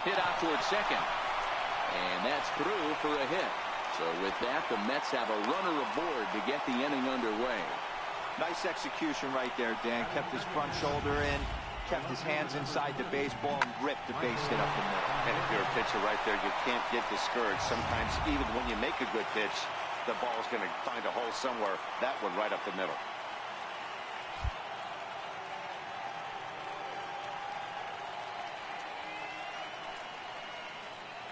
Hit out towards second. And that's through for a hit. So with that, the Mets have a runner aboard to get the inning underway. Nice execution right there, Dan. Kept his front shoulder in, kept his hands inside the baseball, and ripped the base hit up the middle. And if you're a pitcher right there, you can't get discouraged. Sometimes even when you make a good pitch, the ball's going to find a hole somewhere. That one right up the middle.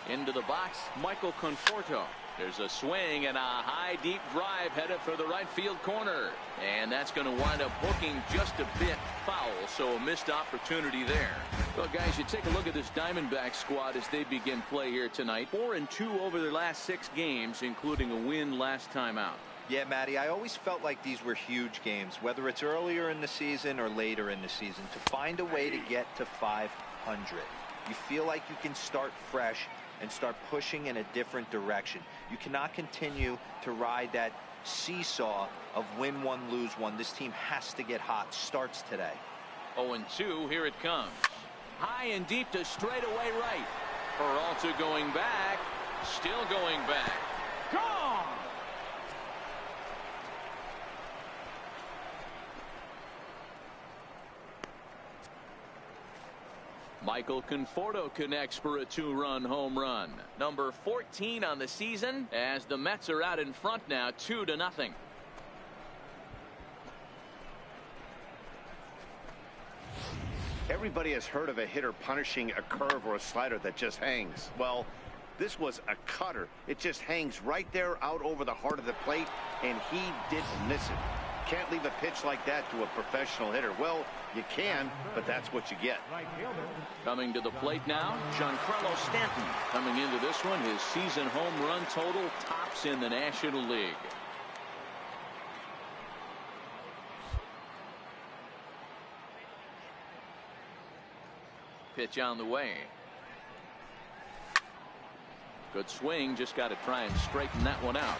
Into the box, Michael Conforto. There's a swing and a high deep drive headed for the right field corner. And that's going to wind up hooking just a bit foul, so a missed opportunity there. Well, guys, you take a look at this Diamondback squad as they begin play here tonight. 4-2 over their last 6 games, including a win last time out. Yeah, Matty, I always felt like these were huge games, whether it's earlier in the season or later in the season, to find a way to get to 500. You feel like you can start fresh and start pushing in a different direction. You cannot continue to ride that seesaw of win one, lose one. This team has to get hot. Starts today. 0-2, here it comes. High and deep to straightaway right. Peralta going back. Still going back. Gone! Michael Conforto connects for a 2-run home run. Number 14 on the season as the Mets are out in front now 2-0. Everybody has heard of a hitter punishing a curve or a slider that just hangs. Well, this was a cutter. It just hangs right there out over the heart of the plate, and he didn't miss it. Can't leave a pitch like that to a professional hitter. Well, you can, but that's what you get. Coming to the plate now, Giancarlo Stanton. Coming into this one, his season home run total tops in the National League. Pitch on the way. Good swing, just got to try and straighten that one out.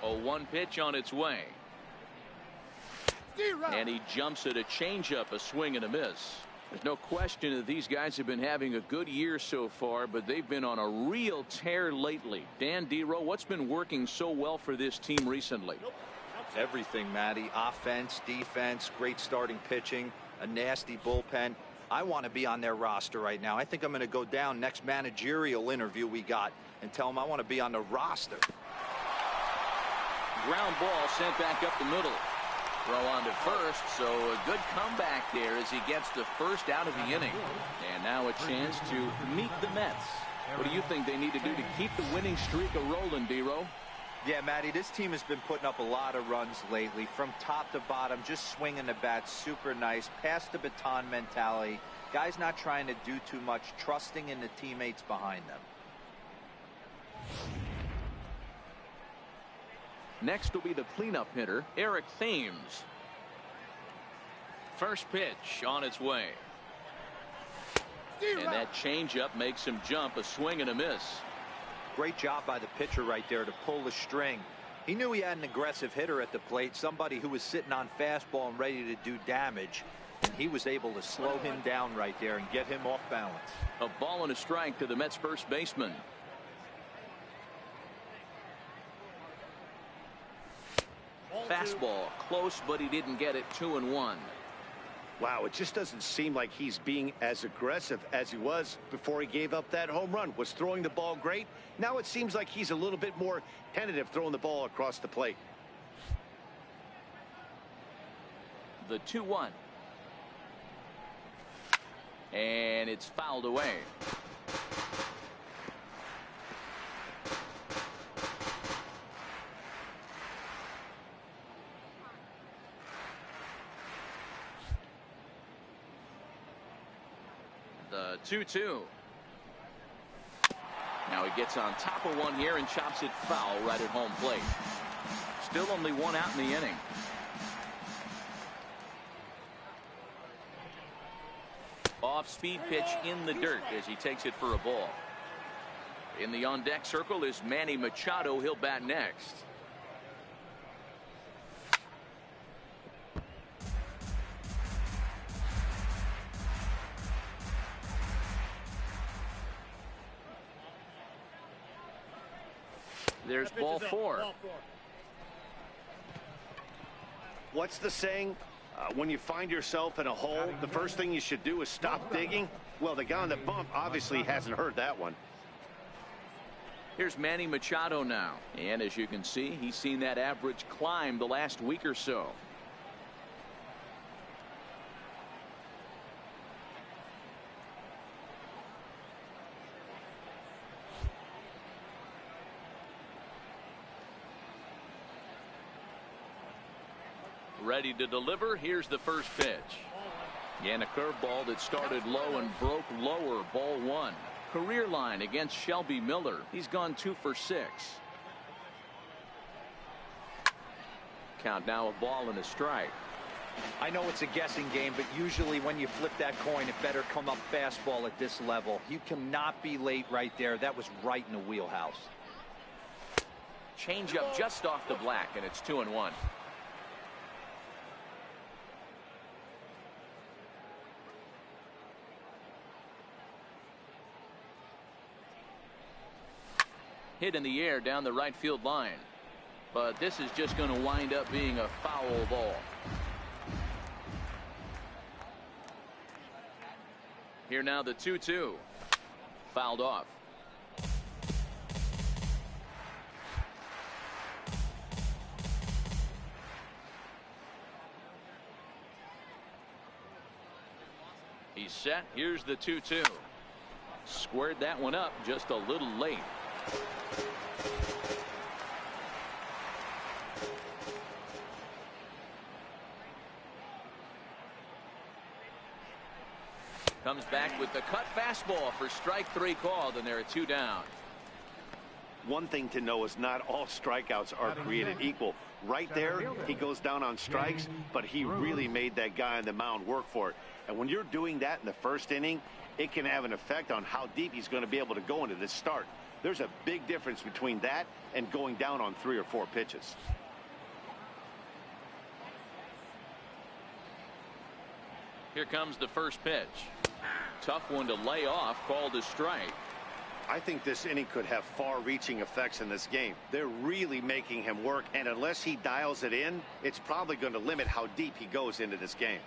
0-1 pitch on its way. And he jumps at a changeup, a swing and a miss. There's no question that these guys have been having a good year so far, but they've been on a real tear lately. Dan Dero, what's been working so well for this team recently? Everything, Matty. Offense, defense, great starting pitching, a nasty bullpen. I want to be on their roster right now. I think I'm going to go down next managerial interview we got and tell them I want to be on the roster. Ground ball sent back up the middle. Throw on to first, so a good comeback there as he gets the first out of the inning. And now a chance to meet the Mets. What do you think they need to do to keep the winning streak a-rolling, Dero? Yeah, Matty, this team has been putting up a lot of runs lately. From top to bottom, just swinging the bat, super nice. Pass the baton mentality. Guys not trying to do too much, trusting in the teammates behind them. Next will be the cleanup hitter, Eric Thames. First pitch on its way. And that changeup makes him jump, a swing and a miss. Great job by the pitcher right there to pull the string. He knew he had an aggressive hitter at the plate, somebody who was sitting on fastball and ready to do damage. And he was able to slow him down right there and get him off balance. A ball and a strike to the Mets first baseman. Fastball close, but he didn't get it. 2-1. Wow, it just doesn't seem like he's being as aggressive as he was before he gave up that home run. Was throwing the ball great. Now it seems like he's a little bit more tentative throwing the ball across the plate. The 2-1. And it's fouled away. The 2-2. Now he gets on top of one here and chops it foul right at home plate. Still only one out in the inning. Off-speed pitch in the dirt as he takes it for a ball. In the on-deck circle is Manny Machado. He'll bat next. There's ball four. What's the saying? When you find yourself in a hole, the first thing you should do is stop digging. Well, the guy on the bump obviously hasn't heard that one. Here's Manny Machado now. And as you can see, he's seen that average climb the last week or so. Ready to deliver. Here's the first pitch. And a curveball that started low and broke lower. Ball one. Career line against Shelby Miller. He's gone 2 for 6. Count now, a ball and a strike. I know it's a guessing game, but usually when you flip that coin, it better come up fastball at this level. You cannot be late right there. That was right in the wheelhouse. Change up just off the black, and it's 2-1. Hit in the air down the right field line, but this is just going to wind up being a foul ball. Here now the 2-2. Fouled off. He's set. Here's the 2-2. Squared that one up just a little late. Comes back with the cut fastball for strike 3 called, and there are 2 down. One thing to know is not all strikeouts are created equal. Right there, he goes down on strikes, but he really made that guy on the mound work for it. And when you're doing that in the first inning, it can have an effect on how deep he's going to be able to go into this start. There's a big difference between that and going down on 3 or 4 pitches. Here comes the first pitch. Tough one to lay off, called a strike. I think this inning could have far-reaching effects in this game. They're really making him work, and unless he dials it in, it's probably going to limit how deep he goes into this game.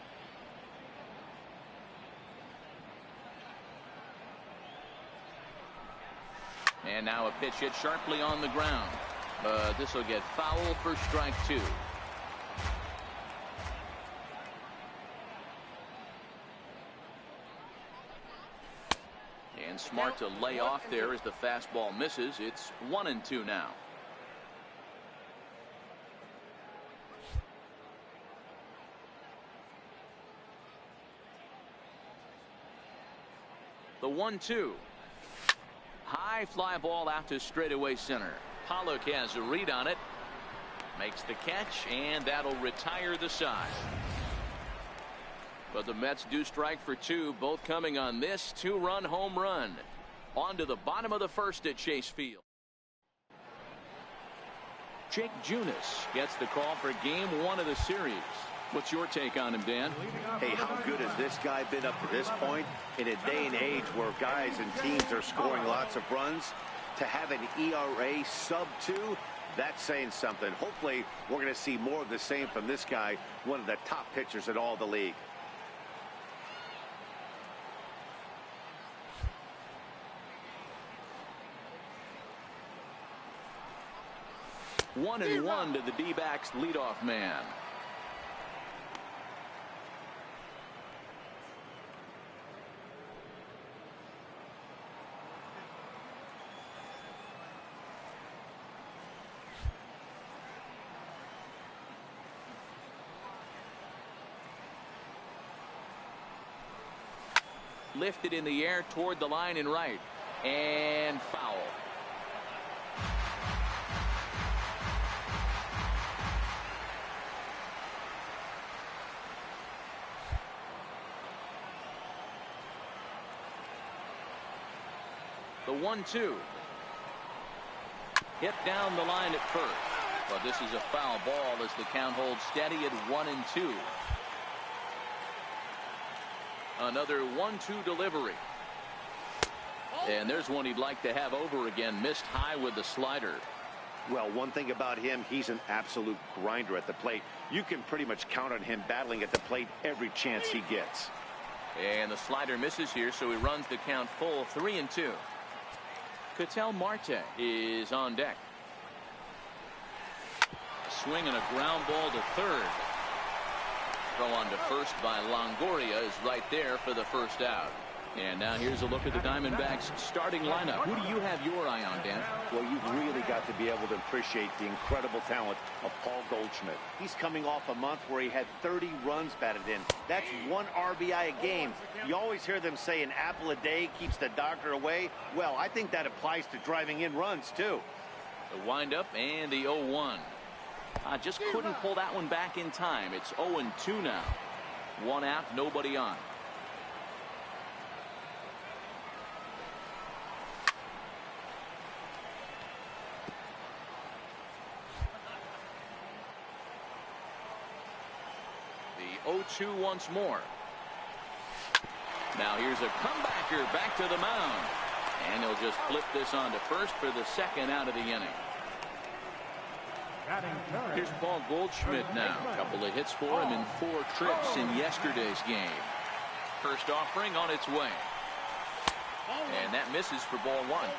And now a pitch hit sharply on the ground. This will get foul for strike 2. And smart to lay off there as the fastball misses. It's 1-2 now. The 1-2. High fly ball out to straightaway center. Pollock has a read on it. Makes the catch, and that'll retire the side. But the Mets do strike for 2, both coming on this 2-run home run. On to the bottom of the first at Chase Field. Jake Junis gets the call for game 1 of the series. What's your take on him, Dan? Hey, how good has this guy been up to this point? In a day and age where guys and teams are scoring lots of runs, to have an ERA sub-2, that's saying something. Hopefully, we're going to see more of the same from this guy, one of the top pitchers in all the league. One and one to the D-backs leadoff man. Lifted in the air toward the line and right, and foul. The 1-2. Hit down the line at first, but this is a foul ball as the count holds steady at 1-2. Another 1-2 delivery. And there's one he'd like to have over again. Missed high with the slider. Well, one thing about him, he's an absolute grinder at the plate. You can pretty much count on him battling at the plate every chance he gets. And the slider misses here, so he runs the count full 3-2. Ketel Marte is on deck. A swing and a ground ball to third. Throw on to first by Longoria is right there for the first out. And now here's a look at the Diamondbacks starting lineup. Who do you have your eye on, Dan? Well, you've really got to be able to appreciate the incredible talent of Paul Goldschmidt. He's coming off a month where he had 30 runs batted in. That's 1 RBI a game. You always hear them say an apple a day keeps the doctor away. Well, I think that applies to driving in runs, too. The windup and the 0-1. I just couldn't pull that one back in time. It's 0-2 now. 1 out, nobody on. The 0-2 once more. Now here's a comebacker back to the mound. And he'll just flip this on to first for the second out of the inning. Here's Paul Goldschmidt now. A couple of hits for him in 4 trips in yesterday's game. First offering on its way. And that misses for ball 1.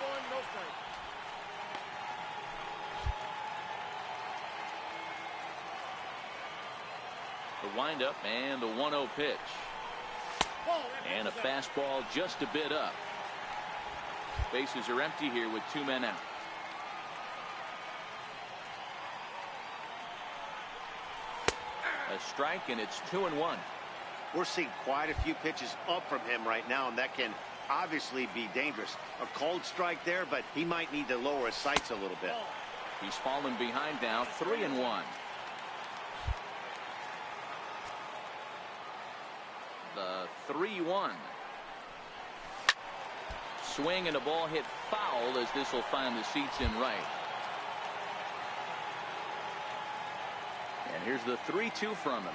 The windup and the 1-0 pitch. And a fastball just a bit up. Bases are empty here with 2 men out. A strike, and it's 2-1. We're seeing quite a few pitches up from him right now, and that can obviously be dangerous. A cold strike there, but he might need to lower his sights a little bit. He's fallen behind now, 3-1. The 3-1. Swing and a ball hit foul as this will find the seats in right. And here's the 3-2 from him.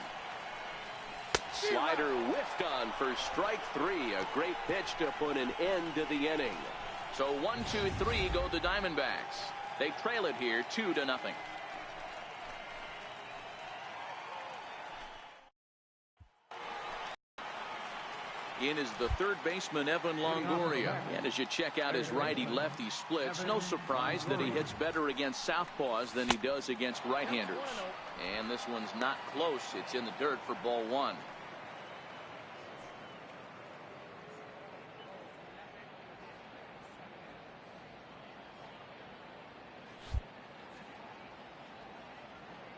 Slider whiffed on for strike 3. A great pitch to put an end to the inning. So 1-2-3 go the Diamondbacks. They trail it here 2-0. In is the third baseman, Evan Longoria. And as you check out his righty-lefty splits, no surprise that he hits better against southpaws than he does against right-handers. And this one's not close. It's in the dirt for ball 1.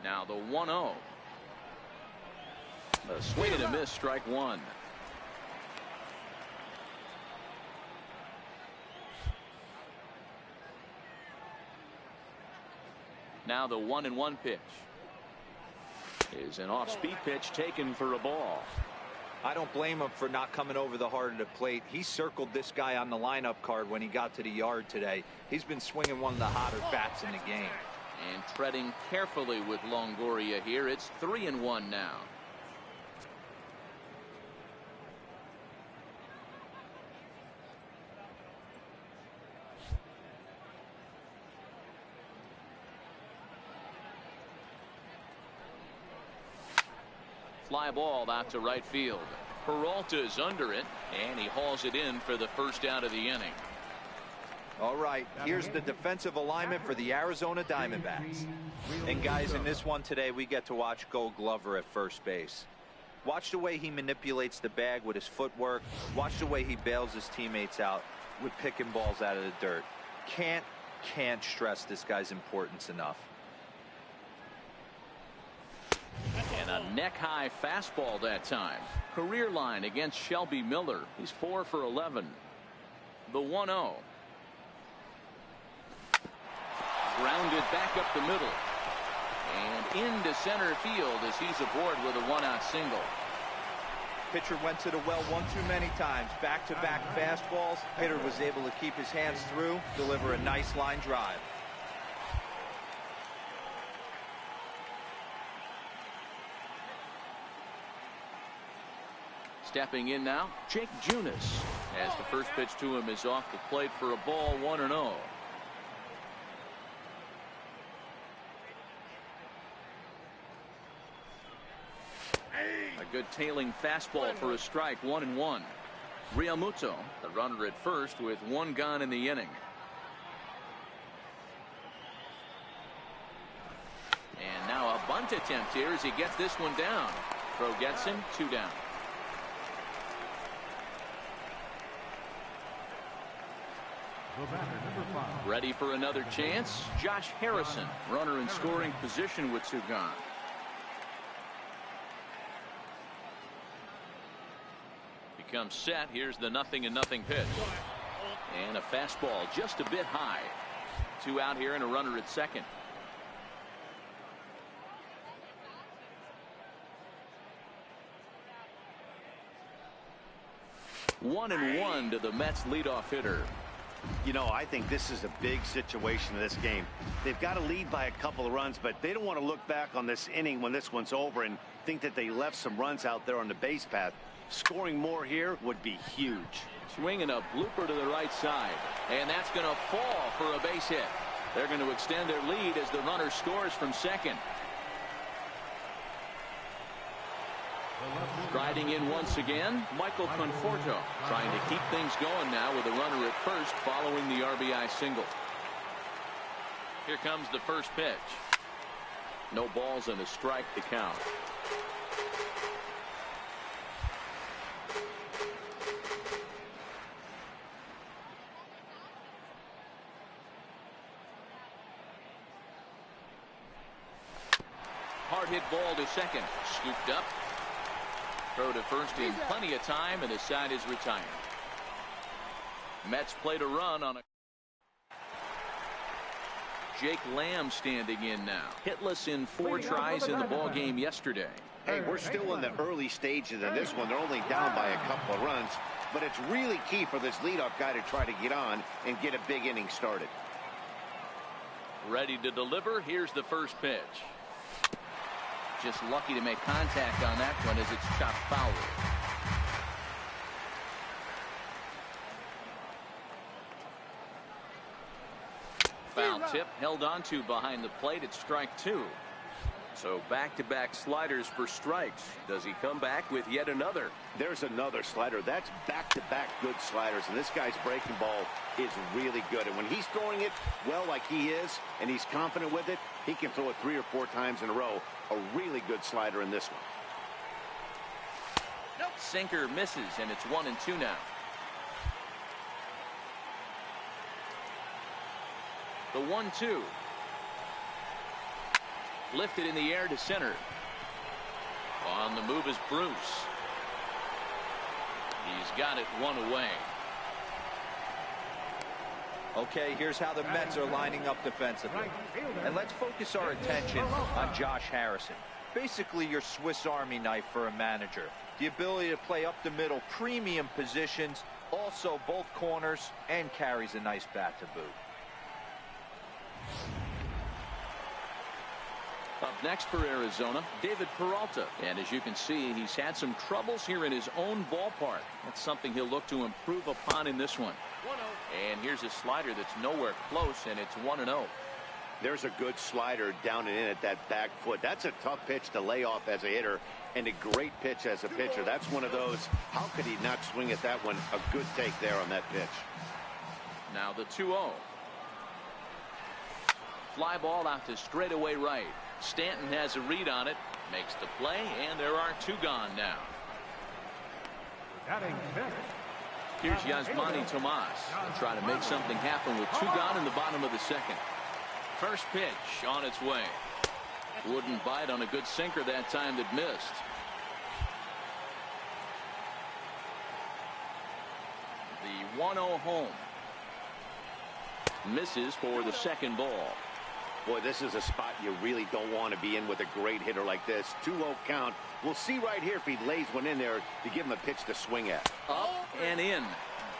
Now the 1-0. A swing and a miss, strike 1. Now the 1-1 pitch is an off-speed pitch taken for a ball. I don't blame him for not coming over the heart of the plate. He circled this guy on the lineup card when he got to the yard today. He's been swinging one of the hotter bats in the game. And treading carefully with Longoria here. It's 3-1 now. Fly ball out to right field. Peralta's under it, and he hauls it in for the first out of the inning. All right, here's the defensive alignment for the Arizona Diamondbacks. And guys, in this one today, we get to watch Gold Glover at first base. Watch the way he manipulates the bag with his footwork. Watch the way he bails his teammates out with picking balls out of the dirt. Can't stress this guy's importance enough. And a neck-high fastball that time. Career line against Shelby Miller. He's 4 for 11. The 1-0. Grounded back up the middle. And into center field as he's aboard with a 1-out single. Pitcher went to the well one too many times. Back-to-back fastballs. Hitter was able to keep his hands through, deliver a nice line drive. Stepping in now, Jake Junis, as the first pitch to him is off the plate for a ball, 1-0. good tailing fastball for a strike. 1-1. Realmuto, the runner at first with one gone in the inning. And now a bunt attempt here as he gets this one down. Throw gets him, 2 down. Ready for another chance. Josh Harrison, runner in scoring position with 2 gone. Becomes set. Here's the 0-0 pitch. And a fastball just a bit high. 2 out here and a runner at second. 1-1 to the Mets leadoff hitter. You know, I think this is a big situation in this game. They've got to lead by a couple of runs, but they don't want to look back on this inning when this one's over and think that they left some runs out there on the base path. Scoring more here would be huge. Swinging a blooper to the right side, and that's going to fall for a base hit. They're going to extend their lead as the runner scores from second. Striding in once again, Michael Conforto, trying to keep things going now with a runner at first following the RBI single. Here comes the first pitch. No balls and a strike to count. Hard hit ball to second. Scooped up. Throw to first in plenty of time, and the side is retired. Mets played a run on a. Jake Lamb standing in now. Hitless in 4 tries in the ball game yesterday. Hey, we're still in the early stages of this one. They're only down by a couple of runs, but it's really key for this leadoff guy to try to get on and get a big inning started. Ready to deliver. Here's the first pitch. Just lucky to make contact on that one as it's chopped foul. Foul tip held onto behind the plate at strike 2. So back-to-back sliders for strikes. Does he come back with yet another? There's another slider. That's back-to-back good sliders, and this guy's breaking ball is really good. And when he's throwing it well like he is, and he's confident with it, he can throw it 3 or 4 times in a row. A really good slider in this one. Nope. Sinker misses, and it's 1-2 now. The 1-2. Lifted in the air to center. On the move is Bruce. He's got it 1 away. Okay, here's how the Mets are lining up defensively. And let's focus our attention on Josh Harrison. Basically your Swiss Army knife for a manager. The ability to play up the middle, premium positions, also both corners, and carries a nice bat to boot. Up next for Arizona, David Peralta. And as you can see, he's had some troubles here in his own ballpark. That's something he'll look to improve upon in this one. 1-0. And here's a slider that's nowhere close, and it's 1-0. There's a good slider down and in at that back foot. That's a tough pitch to lay off as a hitter, and a great pitch as a pitcher. That's one of those, how could he not swing at that one? A good take there on that pitch. Now the 2-0. Fly ball out to straightaway right. Stanton has a read on it, makes the play, and there are 2 gone now. Here's Yasmani Tomas. He'll try to make something happen with 2 gone in the bottom of the second. First pitch on its way. Wouldn't bite on a good sinker that time that missed. The 1-0 home. Misses for the second ball. Boy, this is a spot you really don't want to be in with a great hitter like this. 2-0 count. We'll see right here if he lays one in there to give him a pitch to swing at. Up and in.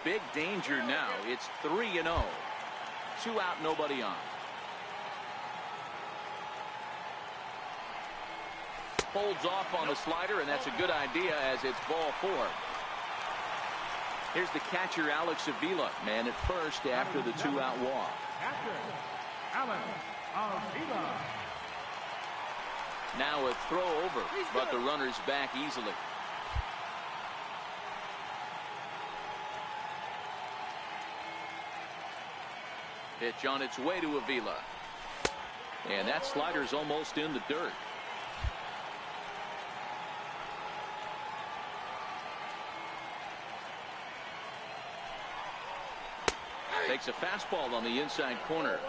Big danger now. It's 3-0. 2 out, nobody on. Holds off on the slider, and that's a good idea as it's ball 4. Here's the catcher, Alex Avila, man at first after the 2-out walk. Now a throw over, but the runner's back easily. Pitch on its way to Avila. And that slider's almost in the dirt. Takes a fastball on the inside corner.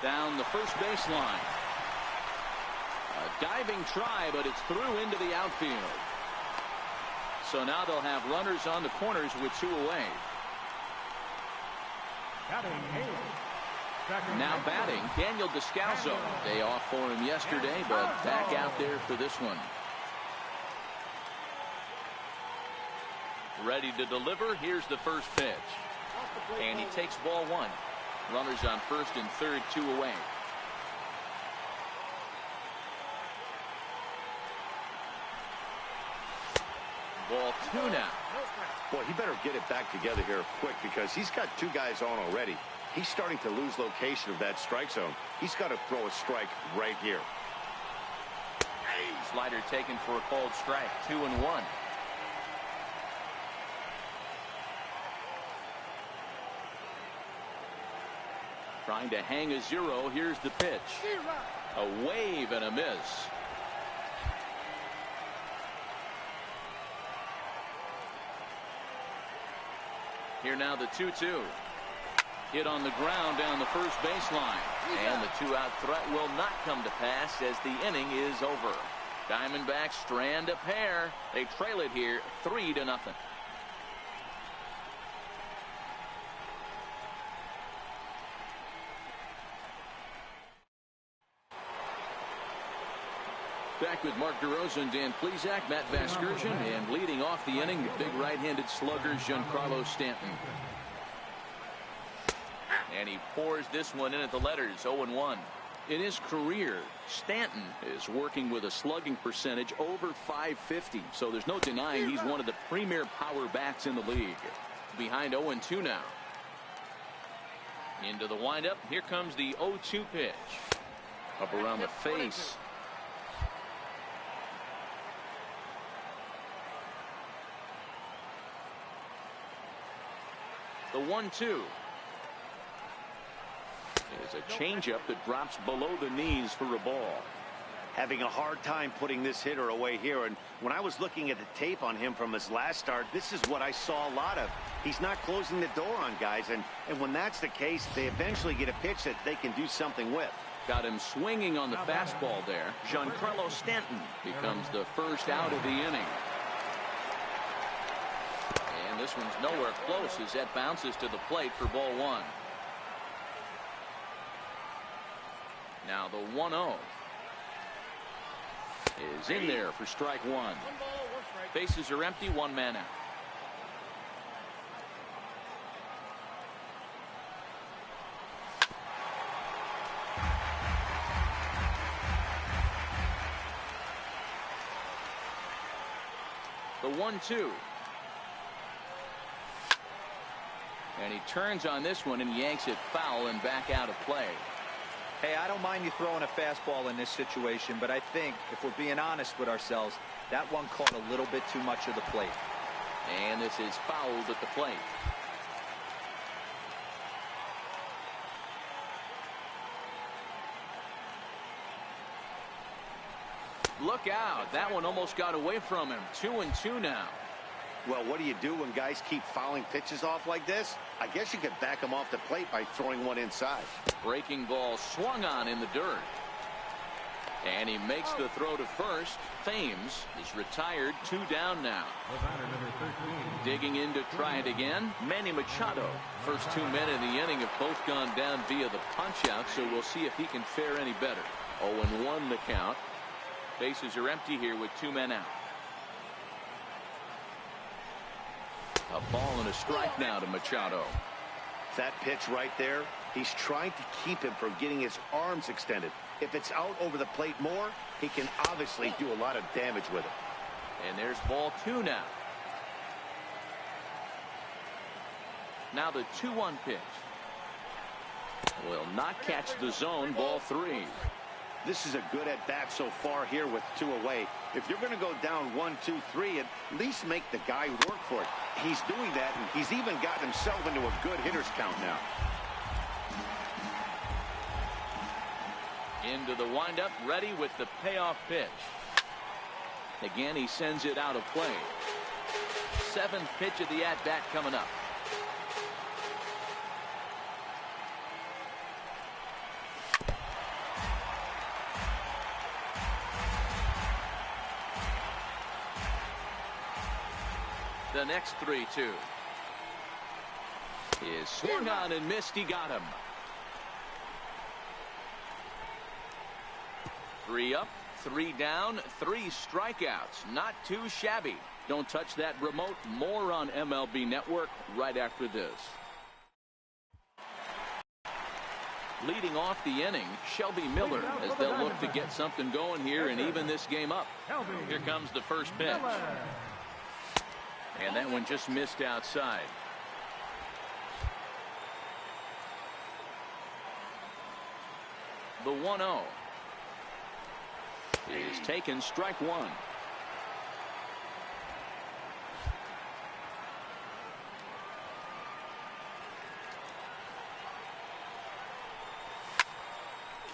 Down the first baseline. A diving try, but it's through into the outfield. So now they'll have runners on the corners with 2 away. Now batting, Daniel Descalso. Day off for him yesterday, but back out there for this one. Ready to deliver. Here's the first pitch. And he takes ball 1. Runners on first and third, 2 away. Ball 2 now. Boy, he better get it back together here quick because he's got 2 guys on already. He's starting to lose location of that strike zone. He's got to throw a strike right here. Slider taken for a called strike. 2-1. Trying to hang a 0. Here's the pitch. A wave and a miss. Here now the 2-2. Hit on the ground down the first baseline. And the 2-out threat will not come to pass as the inning is over. Diamondbacks strand a pair. They trail it here 3-0. Back with Mark DeRosa and Dan Plesac, Matt Vasgersian, and leading off the inning, the big right-handed slugger, Giancarlo Stanton. And he pours this one in at the letters, 0-1. In his career, Stanton is working with a slugging percentage over .550, so there's no denying he's one of the premier power bats in the league. Behind 0-2 now. Into the windup, here comes the 0-2 pitch. Up around the face. The 1-2 is a changeup that drops below the knees for a ball. Having a hard time putting this hitter away here, and when I was looking at the tape on him from his last start, this is what I saw a lot of. He's not closing the door on guys, and when that's the case, they eventually get a pitch that they can do something with. Got him swinging on the fastball there. Giancarlo Stanton becomes the first out of the inning. And this one's nowhere close as that bounces to the plate for ball 1. Now the 1-0 is in there for strike 1. Bases are empty, 1 man out. The 1-2. And he turns on this one and yanks it foul and back out of play. Hey, I don't mind you throwing a fastball in this situation, but I think if we're being honest with ourselves, that one caught a little bit too much of the plate. And this is fouled at the plate. Look out. That one almost got away from him. 2-2 now. Well, what do you do when guys keep fouling pitches off like this? I guess you could back them off the plate by throwing one inside. Breaking ball swung on in the dirt. And he makes the throw to first. Thames is retired. 2 down now. Digging in to try it again, Manny Machado. First 2 men in the inning have both gone down via the punch out, so we'll see if he can fare any better. 0-1 the count. Bases are empty here with 2 men out. A ball and a strike now to Machado. That pitch right there, he's trying to keep him from getting his arms extended. If it's out over the plate more, he can obviously do a lot of damage with it. And there's ball 2 now. Now the 2-1 pitch. Will not catch the zone. Ball 3. This is a good at bat so far here with 2 away. If you're going to go down 1, 2, 3, at least make the guy work for it. He's doing that, and he's even gotten himself into a good hitter's count now. Into the windup, ready with the payoff pitch. Again, he sends it out of play. 7th pitch of the at-bat coming up. The next 3-2 is swung on and missed. He got him. 3 up, 3 down, 3 strikeouts. Not too shabby. Don't touch that remote. More on MLB Network right after this. Leading off the inning, Shelby Miller, as they'll look to get something going here and even this game up. Here comes the first pitch. And that one just missed outside. The 1-0 is taken, strike 1.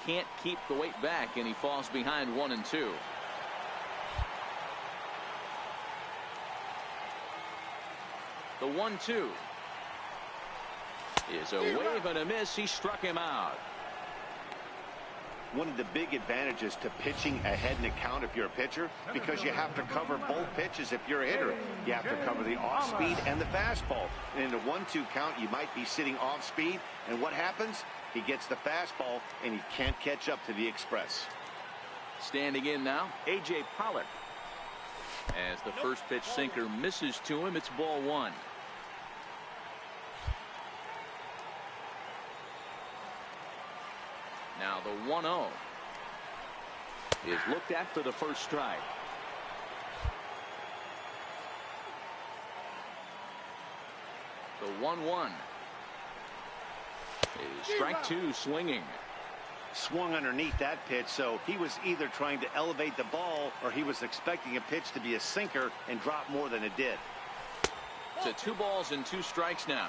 Can't keep the weight back, and he falls behind 1 and 2. The 1-2 is a wave and a miss. He struck him out. One of the big advantages to pitching ahead in the count if you're a pitcher, because you have to cover both pitches if you're a hitter. You have to cover the off speed and the fastball. And in a 1-2 count, you might be sitting off speed, and what happens? He gets the fastball and he can't catch up to the express. Standing in now, A.J. Pollock. As the first pitch sinker misses to him, it's ball 1. Now the 1-0 is looked at for the first strike. The 1-1 is strike 2, swinging. Swung underneath that pitch, so he was either trying to elevate the ball or he was expecting a pitch to be a sinker and drop more than it did. To 2 balls and 2 strikes now.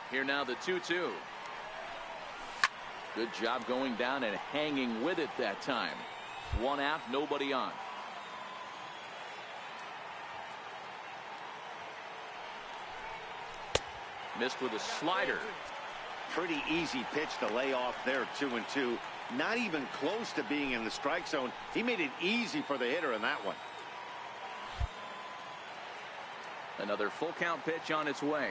Here now the 2-2. Good job going down and hanging with it that time. 1 out, nobody on. Missed with a slider. Pretty easy pitch to lay off there, 2-2. Not even close to being in the strike zone. He made it easy for the hitter in that one. Another full count pitch on its way.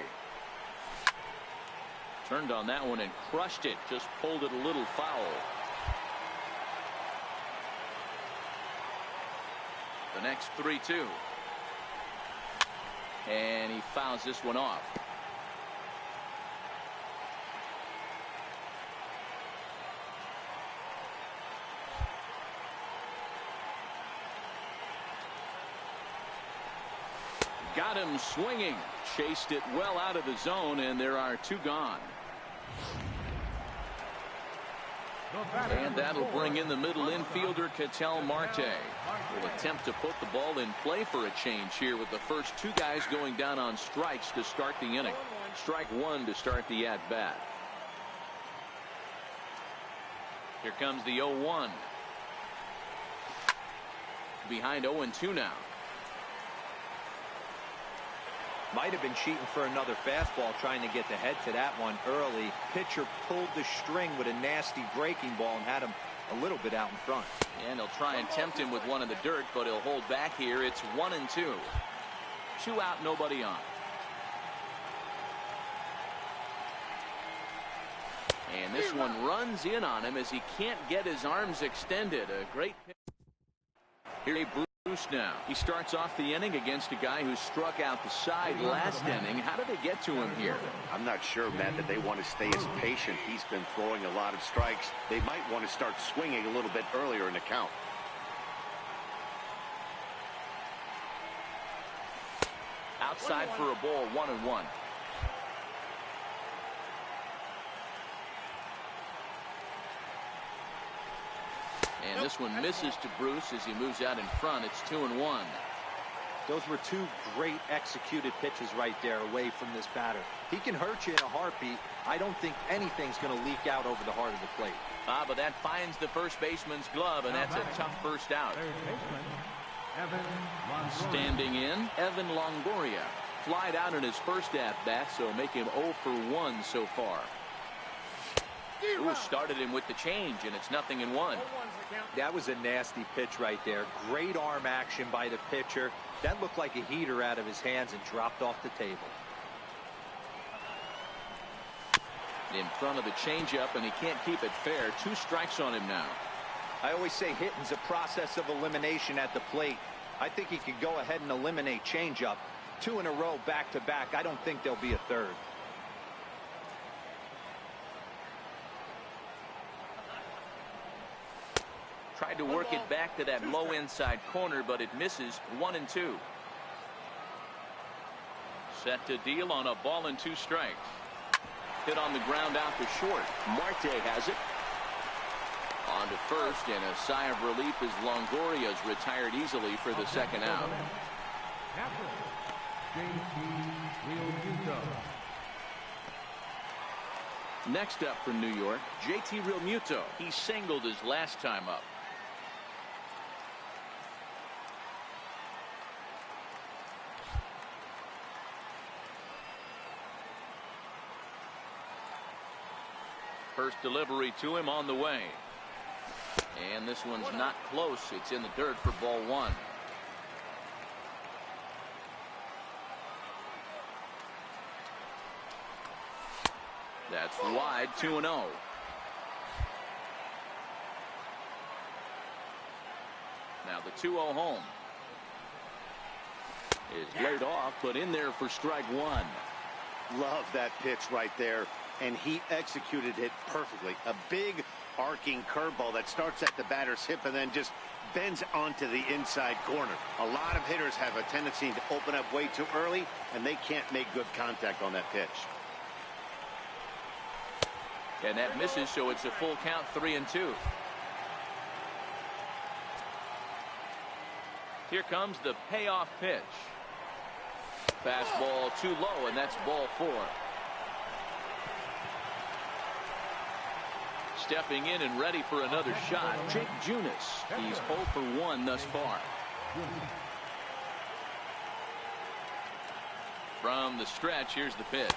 Turned on that one and crushed it. Just pulled it a little foul. The next 3-2. And he fouls this one off. Got him swinging. Chased it well out of the zone, and there are 2 gone. And that'll bring in the middle infielder, Ketel Marte. Will attempt to put the ball in play for a change here with the first 2 guys going down on strikes to start the inning. Strike 1 to start the at-bat. Here comes the 0-1. Behind 0-2 now. Might have been cheating for another fastball, trying to get the head to that one early. Pitcher pulled the string with a nasty breaking ball and had him a little bit out in front. And he'll try and tempt him with one in the dirt, but he'll hold back here. It's 1-2. 2 out, nobody on. And this one runs in on him as he can't get his arms extended. A great pitch. Here Bruce now. He starts off the inning against a guy who struck out the side last inning. How did they get to him here? I'm not sure, Matt, that they want to stay as patient. He's been throwing a lot of strikes. They might want to start swinging a little bit earlier in the count. outside for a ball, 1-1. And this one misses to Bruce as he moves out in front. It's 2-1. Those were two great executed pitches right there away from this batter. He can hurt you in a heartbeat. I don't think anything's going to leak out over the heart of the plate. But that finds the first baseman's glove, and that's a tough first out. Standing in, Evan Longoria. Flied out in his first at-bat, so make him 0 for 1 so far. Ooh, started him with the change, and it's 0-1. That was a nasty pitch right there. Great arm action by the pitcher. That looked like a heater out of his hands and dropped off the table. In front of the changeup, and he can't keep it fair. 2 strikes on him now. I always say hitting's a process of elimination at the plate. I think he could go ahead and eliminate changeup. 2 in a row back-to-back. I don't think there'll be a third. Tried to work it back to that low inside corner, but it misses. 1-2. Set to deal on a ball and 2 strikes. Hit on the ground out to short. Marte has it. On to first, and a sigh of relief as Longoria's retired easily for the second out. Next up from New York, JT Realmuto. He singled his last time up. First delivery to him on the way. And this one's not close. It's in the dirt for ball 1. That's wide, 2-0. Now the 2-0 home is laid off, but in there for strike 1. Love that pitch right there, and he executed it perfectly. A big arcing curveball that starts at the batter's hip and then just bends onto the inside corner. A lot of hitters have a tendency to open up way too early, and they can't make good contact on that pitch. And that misses, so it's a full count, 3-2. Here comes the payoff pitch. Fastball too low, and that's ball 4. Stepping in and ready for another shot, Jake Junis. He's 0 for 1 thus far. From the stretch, here's the pitch.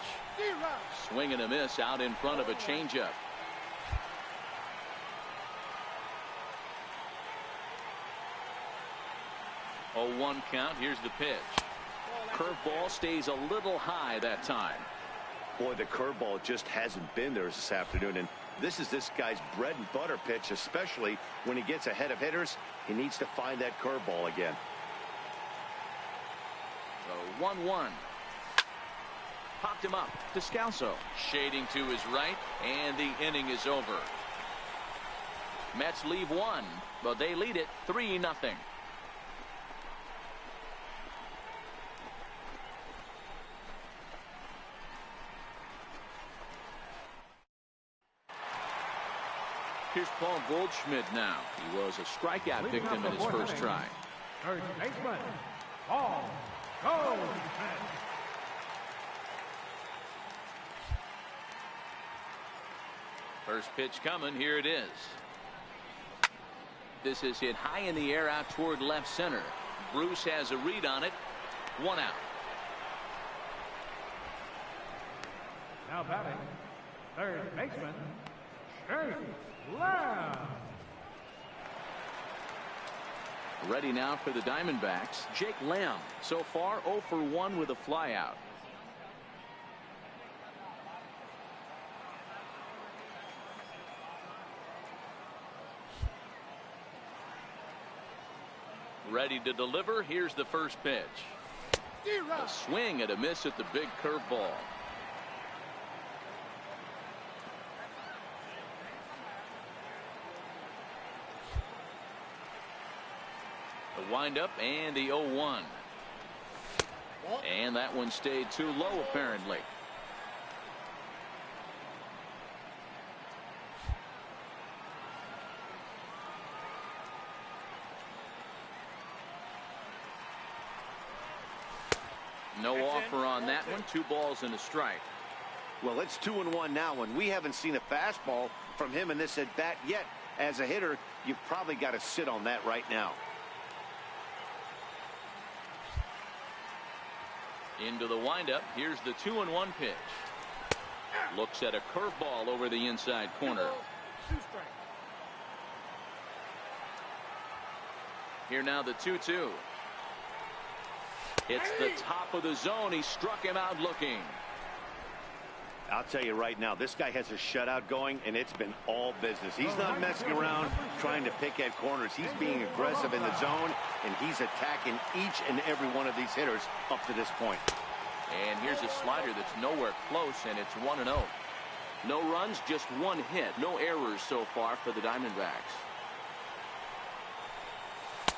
Swing and a miss out in front of a changeup. A 1 count. Here's the pitch. Curveball stays a little high that time. Boy, the curveball just hasn't been there this afternoon, and this is this guy's bread and butter pitch, especially when he gets ahead of hitters. He needs to find that curveball again. So 1-1. Popped him up. Descalso shading to his right, and the inning is over. Mets leave 1, but they lead it 3-0. Here's Paul Goldschmidt now. He was a strikeout victim in his first try. Third baseman, Paul Goldschmidt. First pitch coming. Here it is. This is hit high in the air out toward left center. Bruce has a read on it. 1 out. Now batting, third baseman, Jake Lamb. Ready now for the Diamondbacks, Jake Lamb. So far 0 for 1 with a flyout. Ready to deliver. Here's the first pitch. A swing and a miss at the big curveball. The windup and the 0-1. And that one stayed too low, apparently. No offer on that one. 2 balls and a strike. Well, it's 2-1 now, and we haven't seen a fastball from him in this at bat yet. As a hitter, you've probably got to sit on that right now. Into the windup. Here's the 2-1 pitch. Looks at a curveball over the inside corner. Here now the 2-2. It's the top of the zone. He struck him out looking. I'll tell you right now, this guy has a shutout going, and it's been all business. He's not messing around trying to pick at corners. He's being aggressive in the zone, and he's attacking each and every one of these hitters up to this point. And here's a slider that's nowhere close, and it's 1-0. No runs, just 1 hit. No errors so far for the Diamondbacks.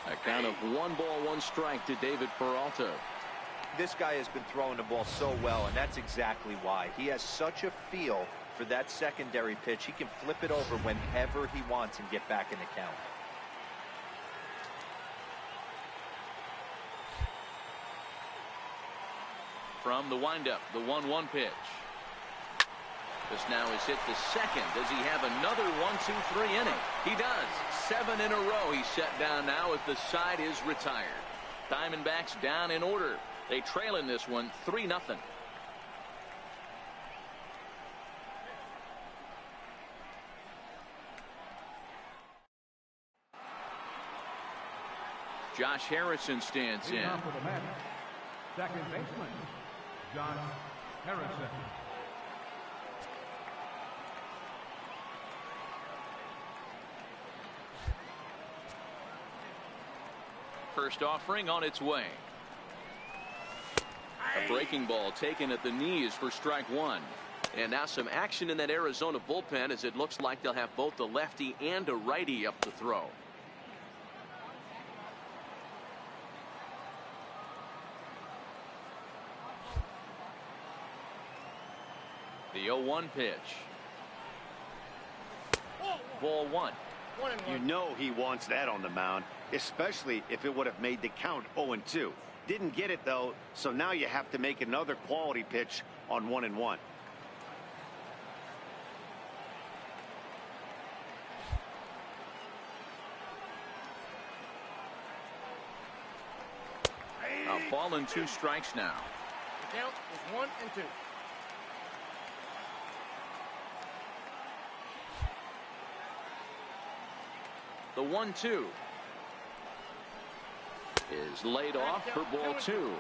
A count of 1 ball, 1 strike to David Peralta. This guy has been throwing the ball so well, and that's exactly why. He has such a feel for that secondary pitch. He can flip it over whenever he wants and get back in the count. From the windup, the 1-1 pitch. This now is hit the second. Does he have another 1-2-3 inning? He does. 7 in a row. He's set down now as the side is retired. Diamondbacks down in order. They trail in this one 3-0. Josh Harrison stands in. For the Mets, second baseman, Josh Harrison. First offering on its way. A breaking ball taken at the knees for strike 1. And now some action in that Arizona bullpen, as it looks like they'll have both a lefty and a righty up to throw. The 0-1 pitch. Ball 1. You know he wants that on the mound, especially if it would have made the count 0-2. Didn't get it, though, so now you have to make another quality pitch on 1-1. A ball and 2 strikes now. The count is 1-2. The 1-2 is laid off for ball 2.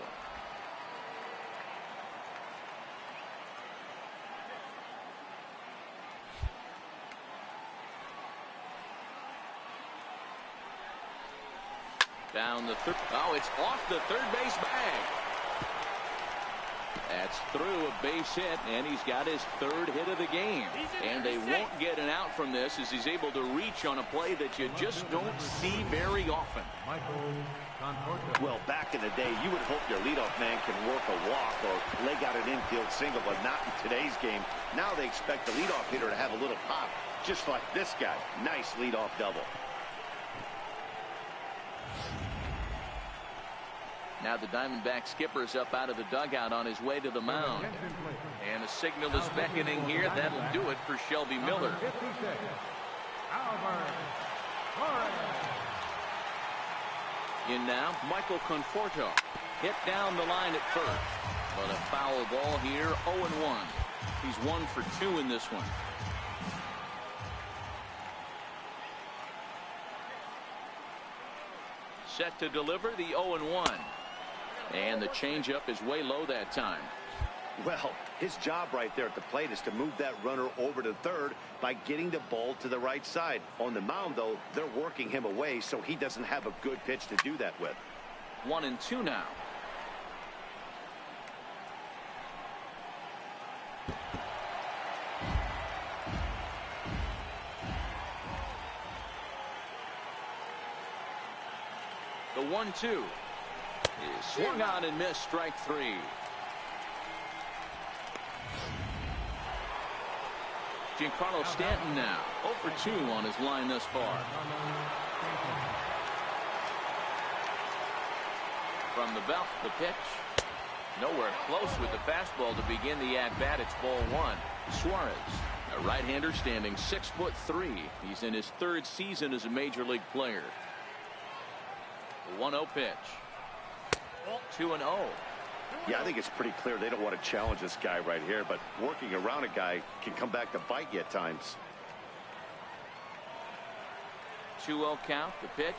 Down the third. Oh, it's off the third base bag. That's through a base hit, and he's got his 3rd hit of the game. And they won't get an out from this, as he's able to reach on a play that you just don't see very often. Well, back in the day, you would hope your leadoff man can work a walk or leg out an infield single, but not in today's game. Now they expect the leadoff hitter to have a little pop, just like this guy. Nice leadoff double. Now the Diamondback skipper's up out of the dugout on his way to the mound. And a signal is beckoning here. That'll do it for Shelby Miller. In now, Michael Conforto. Hit down the line at first. But a foul ball here, 0-1. He's 1 for 2 in this one. Set to deliver the 0-1. And the changeup is way low that time. Well, his job right there at the plate is to move that runner over to third by getting the ball to the right side. On the mound, though, they're working him away, so he doesn't have a good pitch to do that with. 1-2 now. The 1-2. is swung on and missed. Strike 3. Giancarlo Stanton now 0 for 2 on his line thus far. From the belt, the pitch. Nowhere close with the fastball to begin the at-bat. It's ball 1. Suarez, a right-hander standing 6'3". He's in his 3rd season as a major league player. 1-0 pitch. 2-0. Yeah, I think it's pretty clear they don't want to challenge this guy right here, but working around a guy can come back to bite you at times. 2-0 count. The pitch.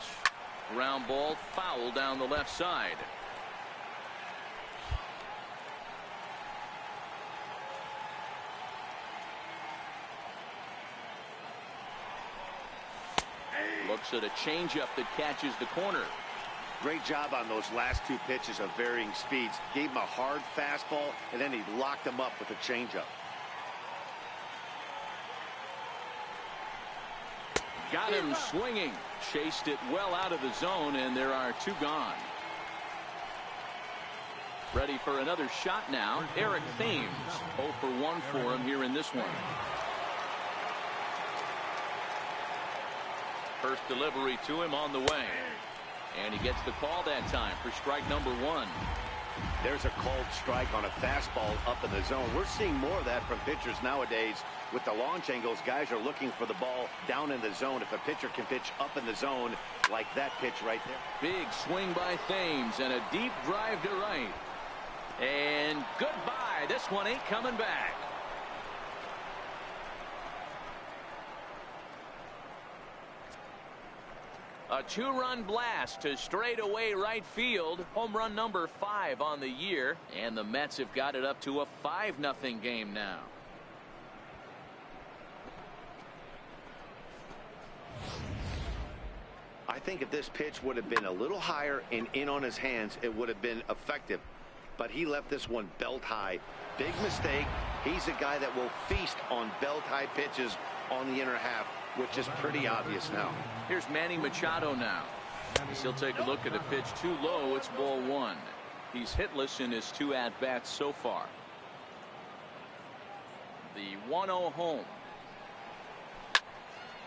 Ground ball, foul down the left side. Looks at a changeup that catches the corner. Great job on those last 2 pitches of varying speeds. Gave him a hard fastball, and then he locked him up with a changeup. Got him swinging. Chased it well out of the zone, and there are 2 gone. Ready for another shot now. Eric Thames. 0 for 1 for him here in this one. First delivery to him on the way. And he gets the call that time for strike number 1. There's a called strike on a fastball up in the zone. We're seeing more of that from pitchers nowadays. With the launch angles, guys are looking for the ball down in the zone. If a pitcher can pitch up in the zone like that pitch right there. Big swing by Thames and a deep drive to right. And goodbye. This one ain't coming back. A 2-run blast to straightaway right field. Home run number 5 on the year. And the Mets have got it up to a 5-0 game now. I think if this pitch would have been a little higher and in on his hands, it would have been effective. But he left this one belt high. Big mistake. He's a guy that will feast on belt high pitches on the inner half, which is pretty obvious now. Here's Manny Machado now. As he'll take a look at a pitch too low. It's ball 1. He's hitless in his 2 at-bats so far. The 1-0 home.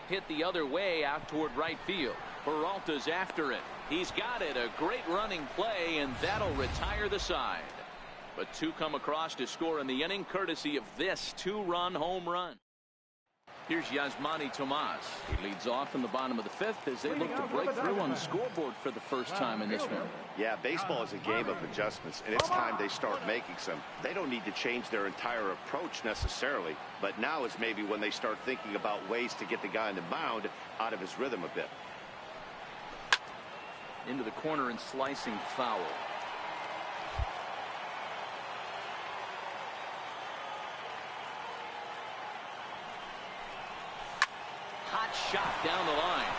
Hit the other way out toward right field. Peralta's after it. He's got it. A great running play, and that'll retire the side. But 2 come across to score in the inning, courtesy of this 2-run home run. Here's Yasmani Tomas. He leads off in the bottom of the 5th as they look to break through on the scoreboard for the first time in this one. Yeah, baseball is a game of adjustments, and it's time they start making some. They don't need to change their entire approach necessarily, but now is maybe when they start thinking about ways to get the guy on the mound out of his rhythm a bit. Into the corner and slicing foul. Hot shot down the line.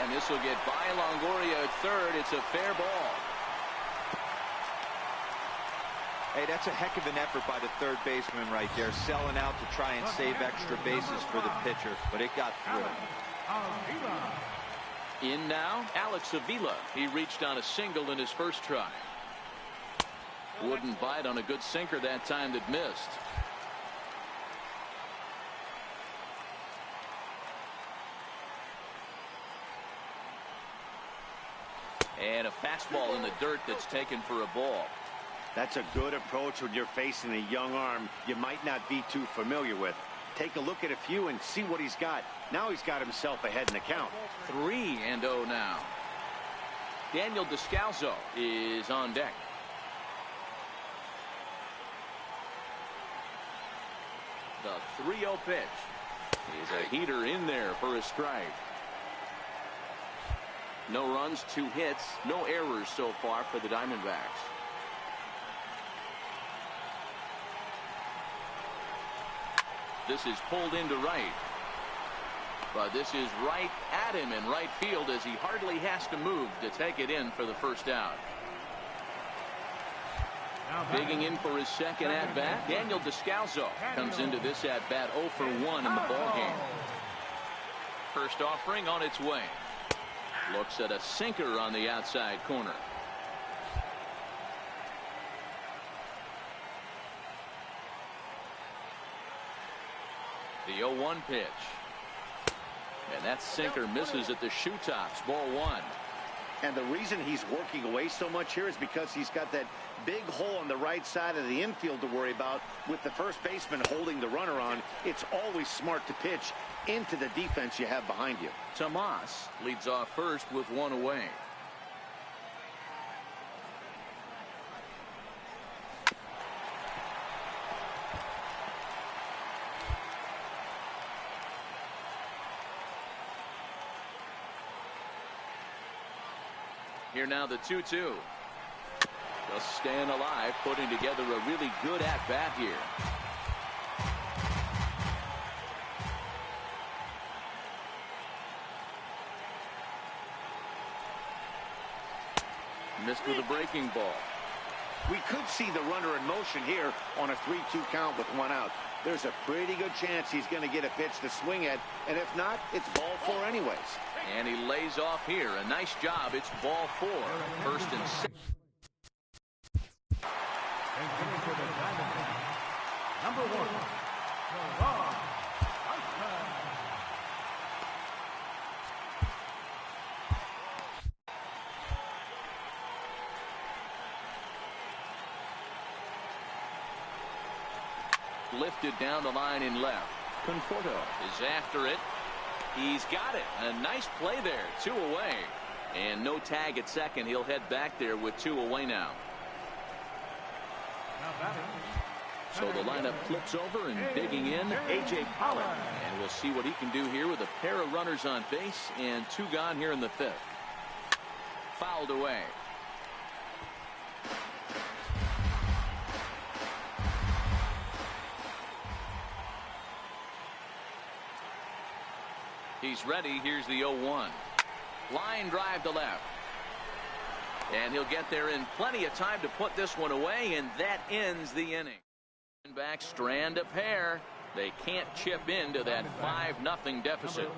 And this will get by Longoria at third. It's a fair ball. Hey, that's a heck of an effort by the third baseman right there, selling out to try and save extra bases for the pitcher, but it got through. In now, Alex Avila. He reached on a single in his first try. Wouldn't bite on a good sinker that time that missed. And a fastball in the dirt that's taken for a ball. That's a good approach when you're facing a young arm you might not be too familiar with. Take a look at a few and see what he's got. Now he's got himself ahead in the count. 3-0 now. Daniel Descalso is on deck. The 3-0 pitch is a heater in there for a strike. No runs, 2 hits, no errors so far for the Diamondbacks. This is pulled into right. But this is right at him in right field as he hardly has to move to take it in for the first out. Digging in for his second at-bat, Daniel Descalso comes into this at-bat 0 for 1 in the ballgame. First offering on its way. Looks at a sinker on the outside corner. The 0-1 pitch. And that sinker misses at the shoe tops. Ball 1. And the reason he's working away so much here is because he's got that big hole on the right side of the infield to worry about. With the first baseman holding the runner on, it's always smart to pitch into the defense you have behind you. Tomas leads off first with 1 away. Here now the 2-2. Just staying alive, putting together a really good at-bat here. Missed with a breaking ball. We could see the runner in motion here on a 3-2 count with 1 out. There's a pretty good chance he's going to get a pitch to swing at, and if not, it's ball 4 anyways. And he lays off here. A nice job. It's ball 4. First and 6. Number 1. Lifted down the line in left. Conforto is after it. He's got it. A nice play there. 2 away. And no tag at second. He'll head back there with 2 away now. So the lineup flips over and digging in, A.J. Pollock. And we'll see what he can do here with a pair of runners on base and 2 gone here in the 5th. Fouled away. He's ready. Here's the 0-1. Line drive to left. And he'll get there in plenty of time to put this one away, and that ends the inning. Back strand a pair. They can't chip into that 5-0 deficit.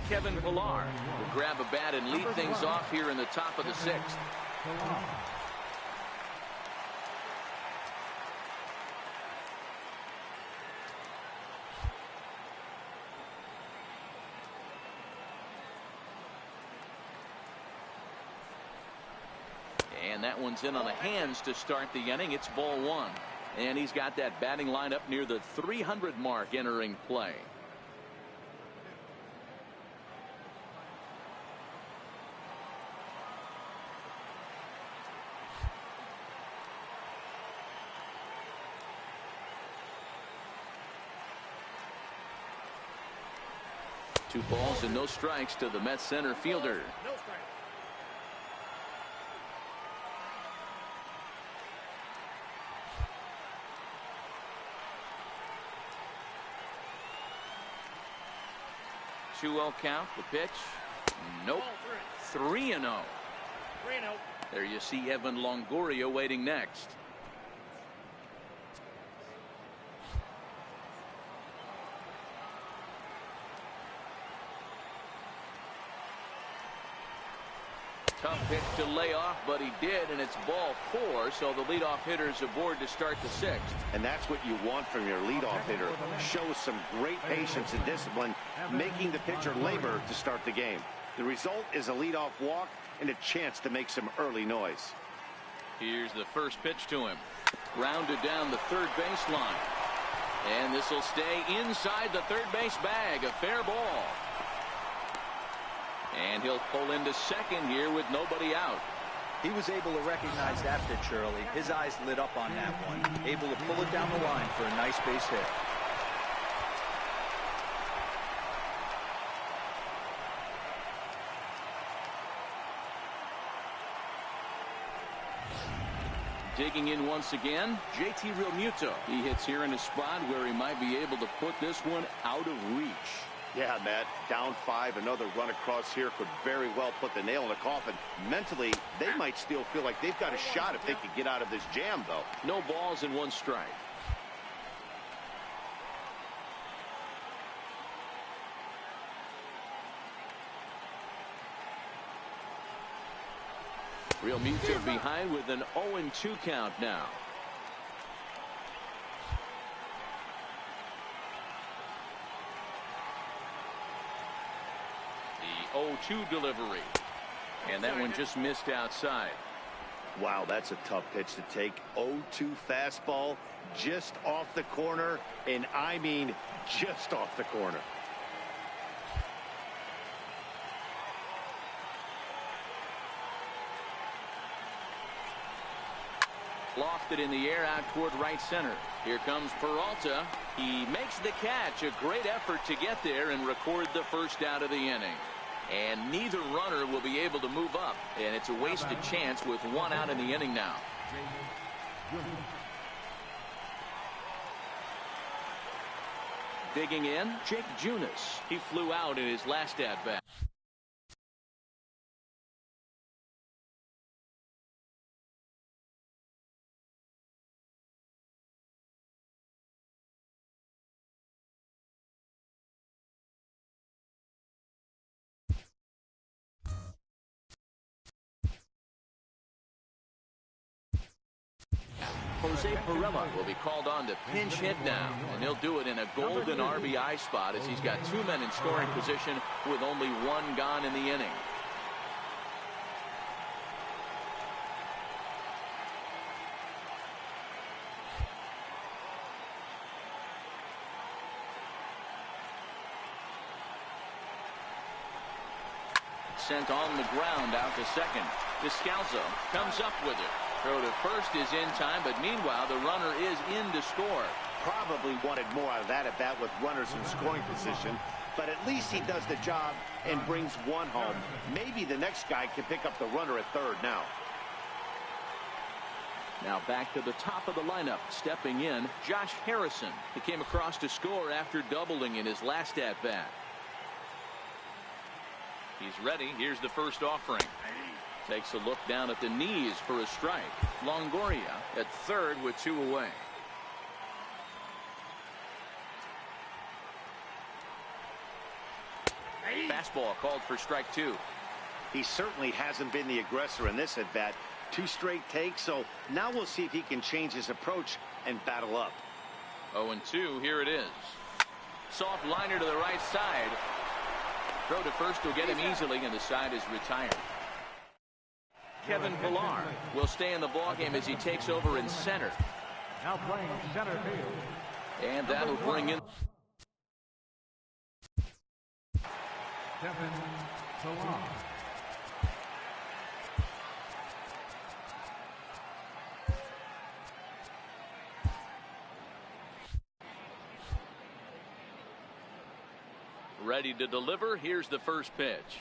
Kevin Pillar will grab a bat and lead things off here in the top of the 6th. And that one's in on the hands to start the inning. It's ball 1. And he's got that batting lineup near the 300 mark entering play. Two balls and no strikes to the Mets center fielder. No strike. Two-0 count. The pitch. Nope. 3-0. 3-0. There you see Evan Longoria waiting next. Tough pitch to lay off, but he did, and it's ball 4, so the leadoff hitter's aboard to start the 6th. And that's what you want from your leadoff hitter. Shows some great patience and discipline, making the pitcher labor to start the game. The result is a leadoff walk and a chance to make some early noise. Here's the first pitch to him. Grounded down the third baseline. And this will stay inside the third base bag. A fair ball. And he'll pull into second here with nobody out. He was able to recognize that pitch early. His eyes lit up on that one. Able to pull it down the line for a nice base hit. Digging in once again, JT Realmuto. He hits here in a spot where he might be able to put this one out of reach. Yeah, Matt, down 5, another run across here could very well put the nail in the coffin. Mentally, they might still feel like they've got a shot if they could get out of this jam, though. No balls and 1 strike. Realmuto behind with an 0-2 count now. 0-2 delivery. And that one just missed outside. Wow, that's a tough pitch to take. 0-2 fastball just off the corner, and I mean just off the corner. Lofted in the air out toward right center. Here comes Peralta. He makes the catch. A great effort to get there and record the first out of the inning. And neither runner will be able to move up. And it's a wasted chance with one out in the inning now. Digging in, Jake Junis. He flew out in his last at-bat. Jose Pirela will be called on to pinch hit now, and he'll do it in a golden RBI spot as he's got two men in scoring position with only one gone in the inning. Sent on the ground out to second. Descalzo comes up with it. Throw to first is in time, but meanwhile the runner is in to score. Probably wanted more out of that at bat with runners in scoring position, but at least he does the job and brings one home. Maybe the next guy can pick up the runner at third now. Now back to the top of the lineup. Stepping in, Josh Harrison. He came across to score after doubling in his last at-bat. He's ready. Here's the first offering. Takes a look down at the knees for a strike. Longoria at third with two away. Fastball called for strike two. He certainly hasn't been the aggressor in this at bat. Two straight takes, so now we'll see if he can change his approach and battle up. 0-2, here it is. Soft liner to the right side. Throw to first will get him easily, and the side is retired. Kevin Pillar will stay in the ballgame as he takes over in center. Now playing center field. And that'll bring in Kevin Pillar. ready to deliver. Here's the first pitch.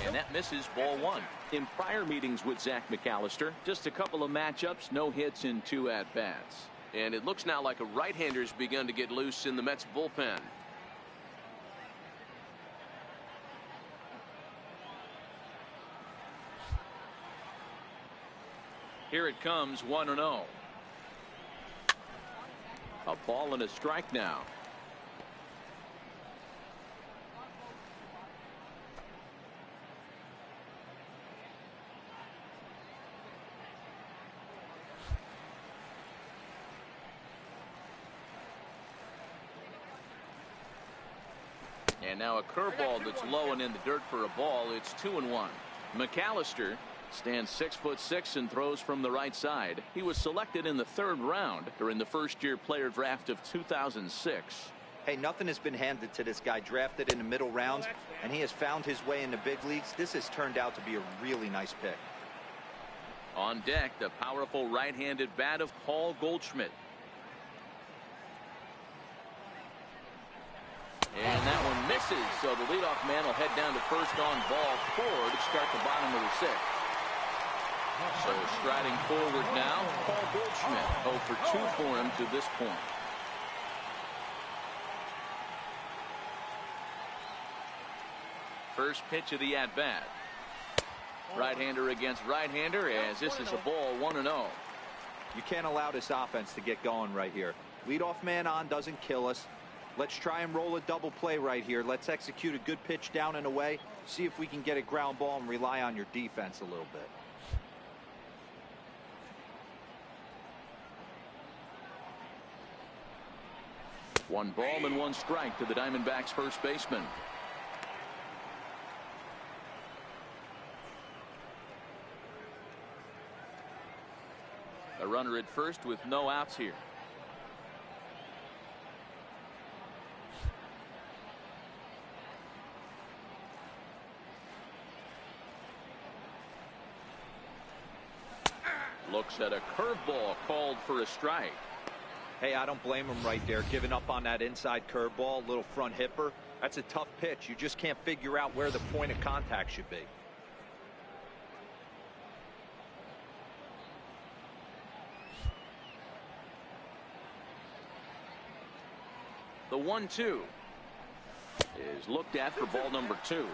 And that misses, ball one. In prior meetings with Zach McAllister, just a couple of matchups, no hits in 2 at-bats. And it looks now like a right-hander's begun to get loose in the Mets bullpen. Here it comes, 1-0. A ball and a strike now. And now a curveball that's low and in the dirt for a ball. It's 2-1. McAllister stands 6'6" and throws from the right side. He was selected in the 3rd round during the first-year player draft of 2006. Hey, nothing has been handed to this guy. Drafted in the middle rounds, and he has found his way in the big leagues. This has turned out to be a really nice pick. On deck, the powerful right-handed bat of Paul Goldschmidt. And that one misses, so the leadoff man will head down to first on ball 4 to start the bottom of the 6th. So striding forward now, Paul Goldschmidt, 0 for 2 for him to this point. First pitch of the at-bat. Right-hander against right-hander, as this is a ball, 1-0. You can't allow this offense to get going right here. Leadoff man on doesn't kill us. Let's try and roll a double play right here. Let's execute a good pitch down and away. See if we can get a ground ball and rely on your defense a little bit. One ball and 1 strike to the Diamondbacks first baseman. A runner at first with no outs here. Looks at a curveball called for a strike. Hey, I don't blame him right there, giving up on that inside curveball, little front hipper. That's a tough pitch. You just can't figure out where the point of contact should be. The 1-2 is looked at for ball number 2.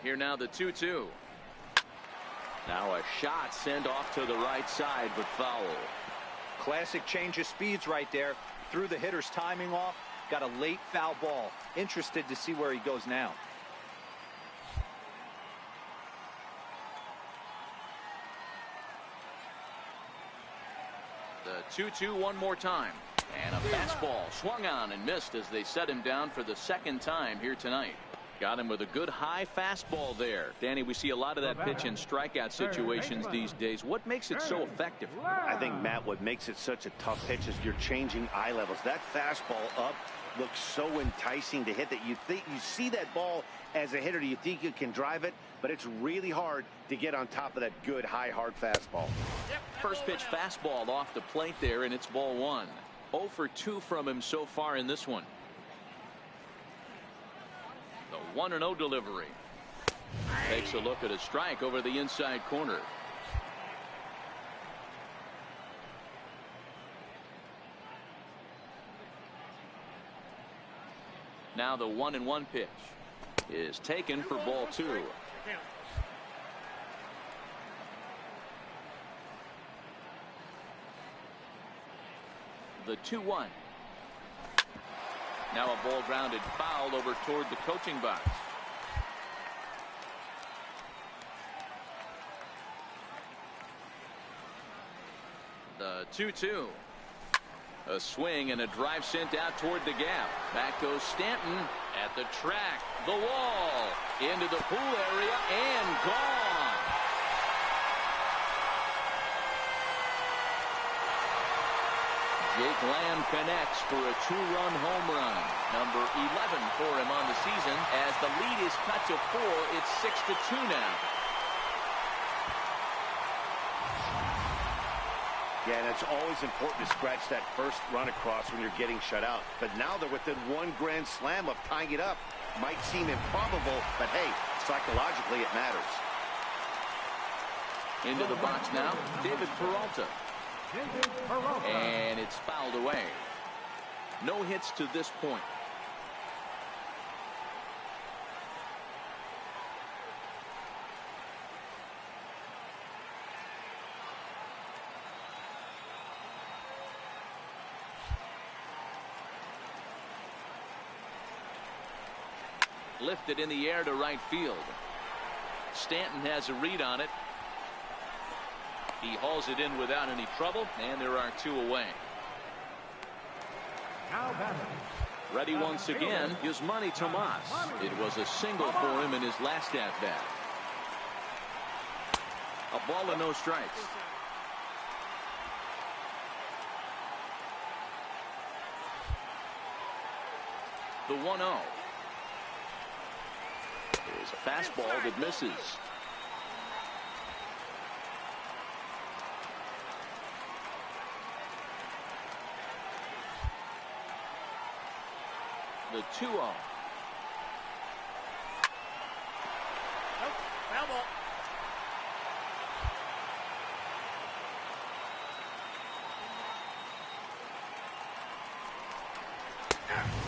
Here now the 2-2. Now a shot sent off to the right side, but foul. Classic change of speeds right there. Threw the hitter's timing off. Got a late foul ball. Interested to see where he goes now. The 2-2 one more time. And a fastball swung on and missed as they set him down for the second time here tonight. Got him with a good high fastball there. Danny, we see a lot of that pitch in strikeout situations these days. What makes it so effective? I think, Matt, what makes it such a tough pitch is you're changing eye levels. That fastball up looks so enticing to hit that you see that ball as a hitter. You think you can drive it, but it's really hard to get on top of that good high hard fastball. First pitch fastball off the plate there, and it's ball 1. 0 for 2 from him so far in this one. The 1-0 delivery. Takes a look at a strike over the inside corner. Now the 1-1 pitch is taken for ball 2. The 2-1. Now a ball grounded foul over toward the coaching box. The 2-2. A swing and a drive sent out toward the gap. Back goes Stanton at the track. The wall. Into the pool area and gone. Jake Lamb connects for a 2-run home run. Number 11 for him on the season. As the lead is cut to 4, it's 6-2 now. Yeah, and it's always important to scratch that first run across when you're getting shut out. But now they're within 1 grand slam of tying it up. Might seem improbable, but hey, psychologically it matters. Into the box now, David Peralta. And it's fouled away. No hits to this point. Lifted in the air to right field. Stanton has a read on it. He hauls it in without any trouble, and there are 2 away. Ready once again is Manny Tomas. It was a single for him in his last at-bat. A ball and no strikes. The 1-0 is a fastball that misses. The 2-0. Nope, foul ball.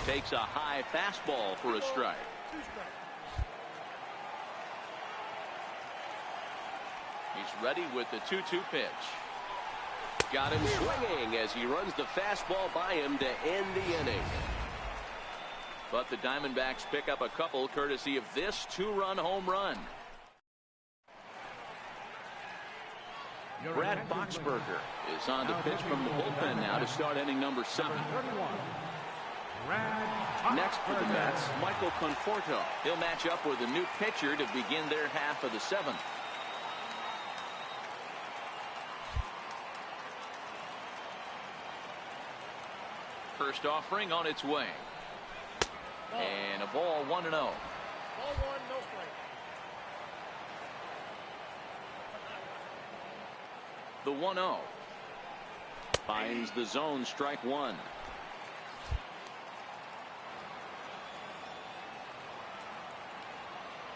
Takes a high fastball for a strike. 2 strikes. He's ready with the 2-2 pitch. Got him swinging as he runs the fastball by him to end the inning. But the Diamondbacks pick up a couple courtesy of this two-run home run. Brad Boxberger is on to pitch from the bullpen now to start inning number 7. Next for the Mets, Michael Conforto. He'll match up with a new pitcher to begin their half of the 7th. First offering on its way. And a ball 1-0. Ball 1, no strike. The 1-0 finds the zone, strike 1.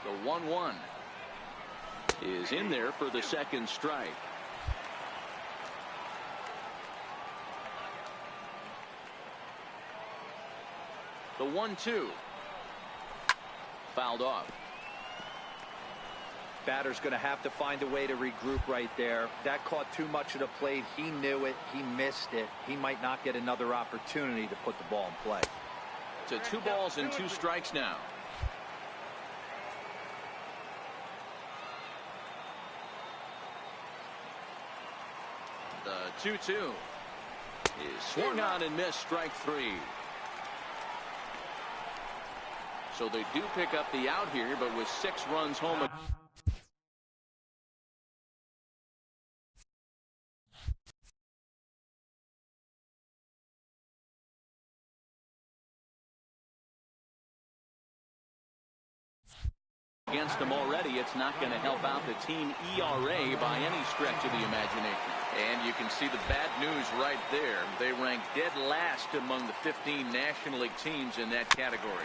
The 1-1 is in there for the second strike. The 1-2 fouled off. Batter's going to have to find a way to regroup right there. That caught too much of the plate. He knew it. He missed it. He might not get another opportunity to put the ball in play. To 2 balls and 2 strikes now. The 2-2 is swung on and missed, strike 3. So they do pick up the out here, but with 6 runs home. Against them already, it's not going to help out the team ERA by any stretch of the imagination. And you can see the bad news right there. They rank dead last among the 15 National League teams in that category.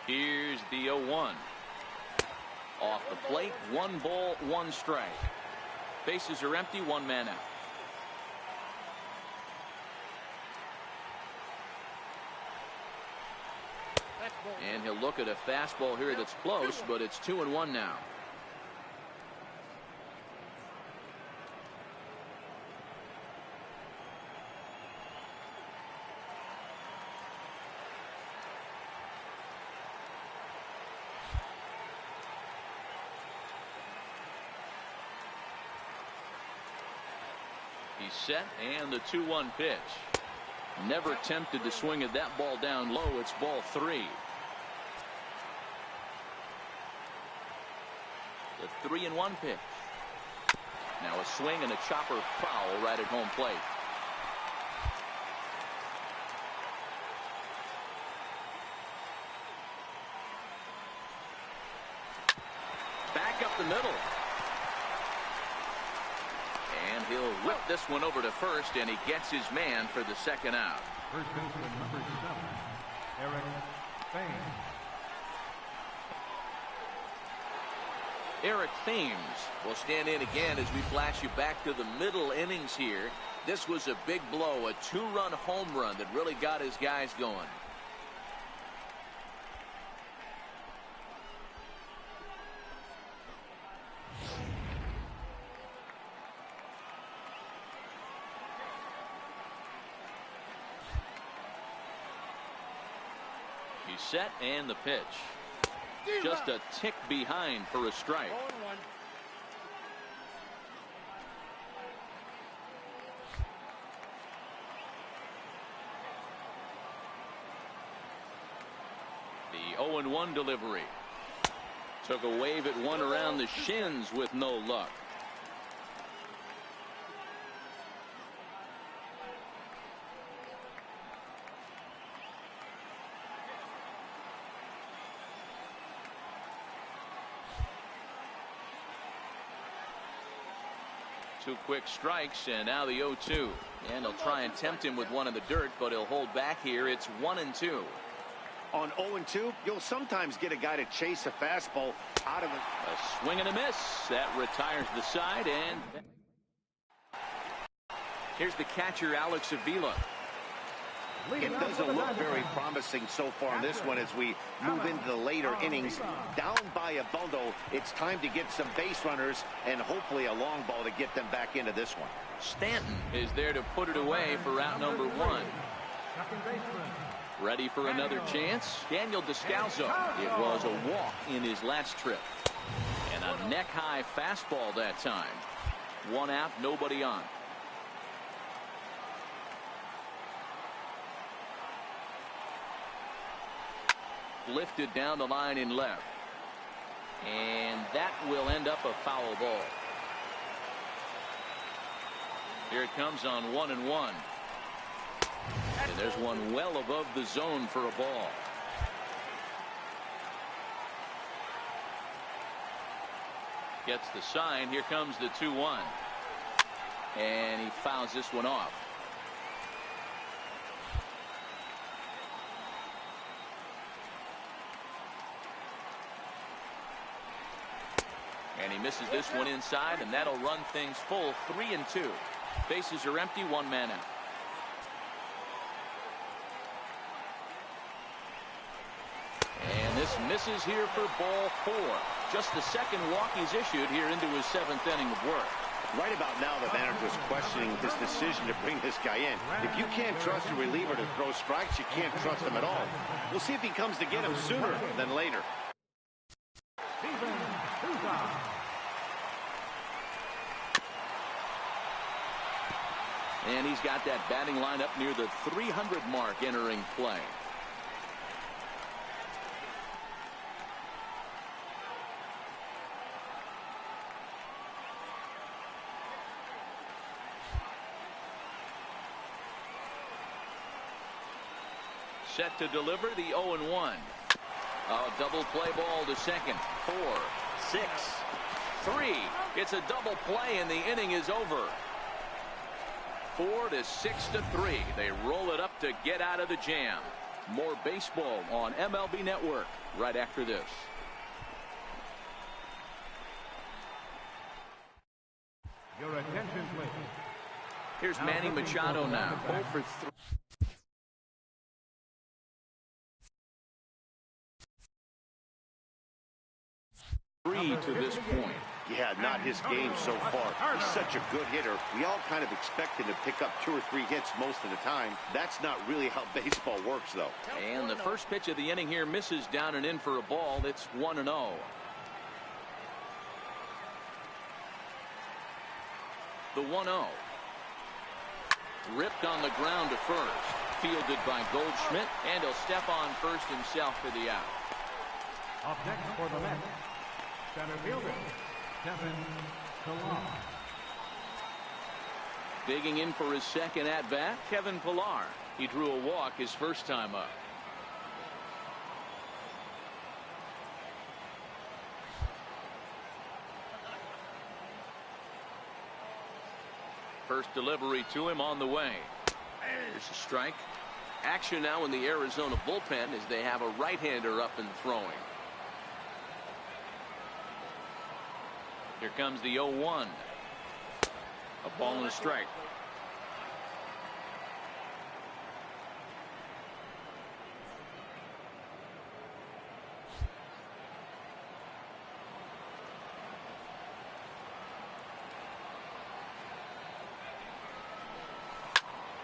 Here's the 0-1. Off the plate, 1 ball, 1 strike. Bases are empty, 1 man out. And he'll look at a fastball here that's close, but it's 2-1 now. He's set, and the 2-1 pitch. Never tempted to swing at that ball down low. It's ball 3. The 3-1 pitch. Now a swing and a chopper foul right at home plate. Back up the middle. And he'll whip this one over to first, and he gets his man for the second out. First baseman number 7, Eric Thames. Eric Thames will stand in again as we flash you back to the middle innings here. This was a big blow, a 2-run home run that really got his guys going. He's set, and the pitch. Just a tick behind for a strike. The 0-1 delivery. Took a wave at one around the shins with no luck. Two quick strikes, and now the 0-2. And he'll try and tempt him with one in the dirt, but he'll hold back here. It's 1-2. On 0-2, you'll sometimes get a guy to chase a fastball out of it. A swing and a miss. That retires the side, and here's the catcher, Alex Avila. It doesn't look very promising so far in this one as we move into the later innings. Down by a bundle, it's time to get some base runners and hopefully a long ball to get them back into this one. Stanton is there to put it away for out number 1. Ready for another chance. Daniel Descalso. It was a walk in his last trip. And a neck-high fastball that time. 1 out, nobody on. Lifted down the line in left. And that will end up a foul ball. Here it comes on 1-1. And there's one well above the zone for a ball. Gets the sign. Here comes the 2-1. And he fouls this one off. And he misses this one inside, and that'll run things full 3-2. Bases are empty, 1 man out. And this misses here for ball 4. Just the second walk he's issued here into his 7th inning of work. Right about now, the manager's questioning his decision to bring this guy in. If you can't trust a reliever to throw strikes, you can't trust him at all. We'll see if he comes to get him sooner than later. And he's got that batting lineup near the 300 mark entering play. Set to deliver the 0-1. A double play ball to second. 4, 6, 3. It's a double play and the inning is over. 4 to 6 to 3. They roll it up to get out of the jam. More baseball on MLB Network right after this. Your attention, please. Here's Manny Machado now. 0 for 3. To this point. Yeah, not his game so far. He's such a good hitter. We all kind of expect him to pick up 2 or 3 hits most of the time. That's not really how baseball works, though. And the first pitch of the inning here misses down and in for a ball. It's 1-0. The 1-0. Ripped on the ground to first. Fielded by Goldschmidt, and he'll step on first himself for the out. Up next for the Mets, center fielder, Kevin Pillar. Digging in for his second at-bat, Kevin Pillar. He drew a walk his first time up. First delivery to him on the way. There's a strike. Action now in the Arizona bullpen as they have a right-hander up and throwing. Here comes the 0-1. A ball and a strike.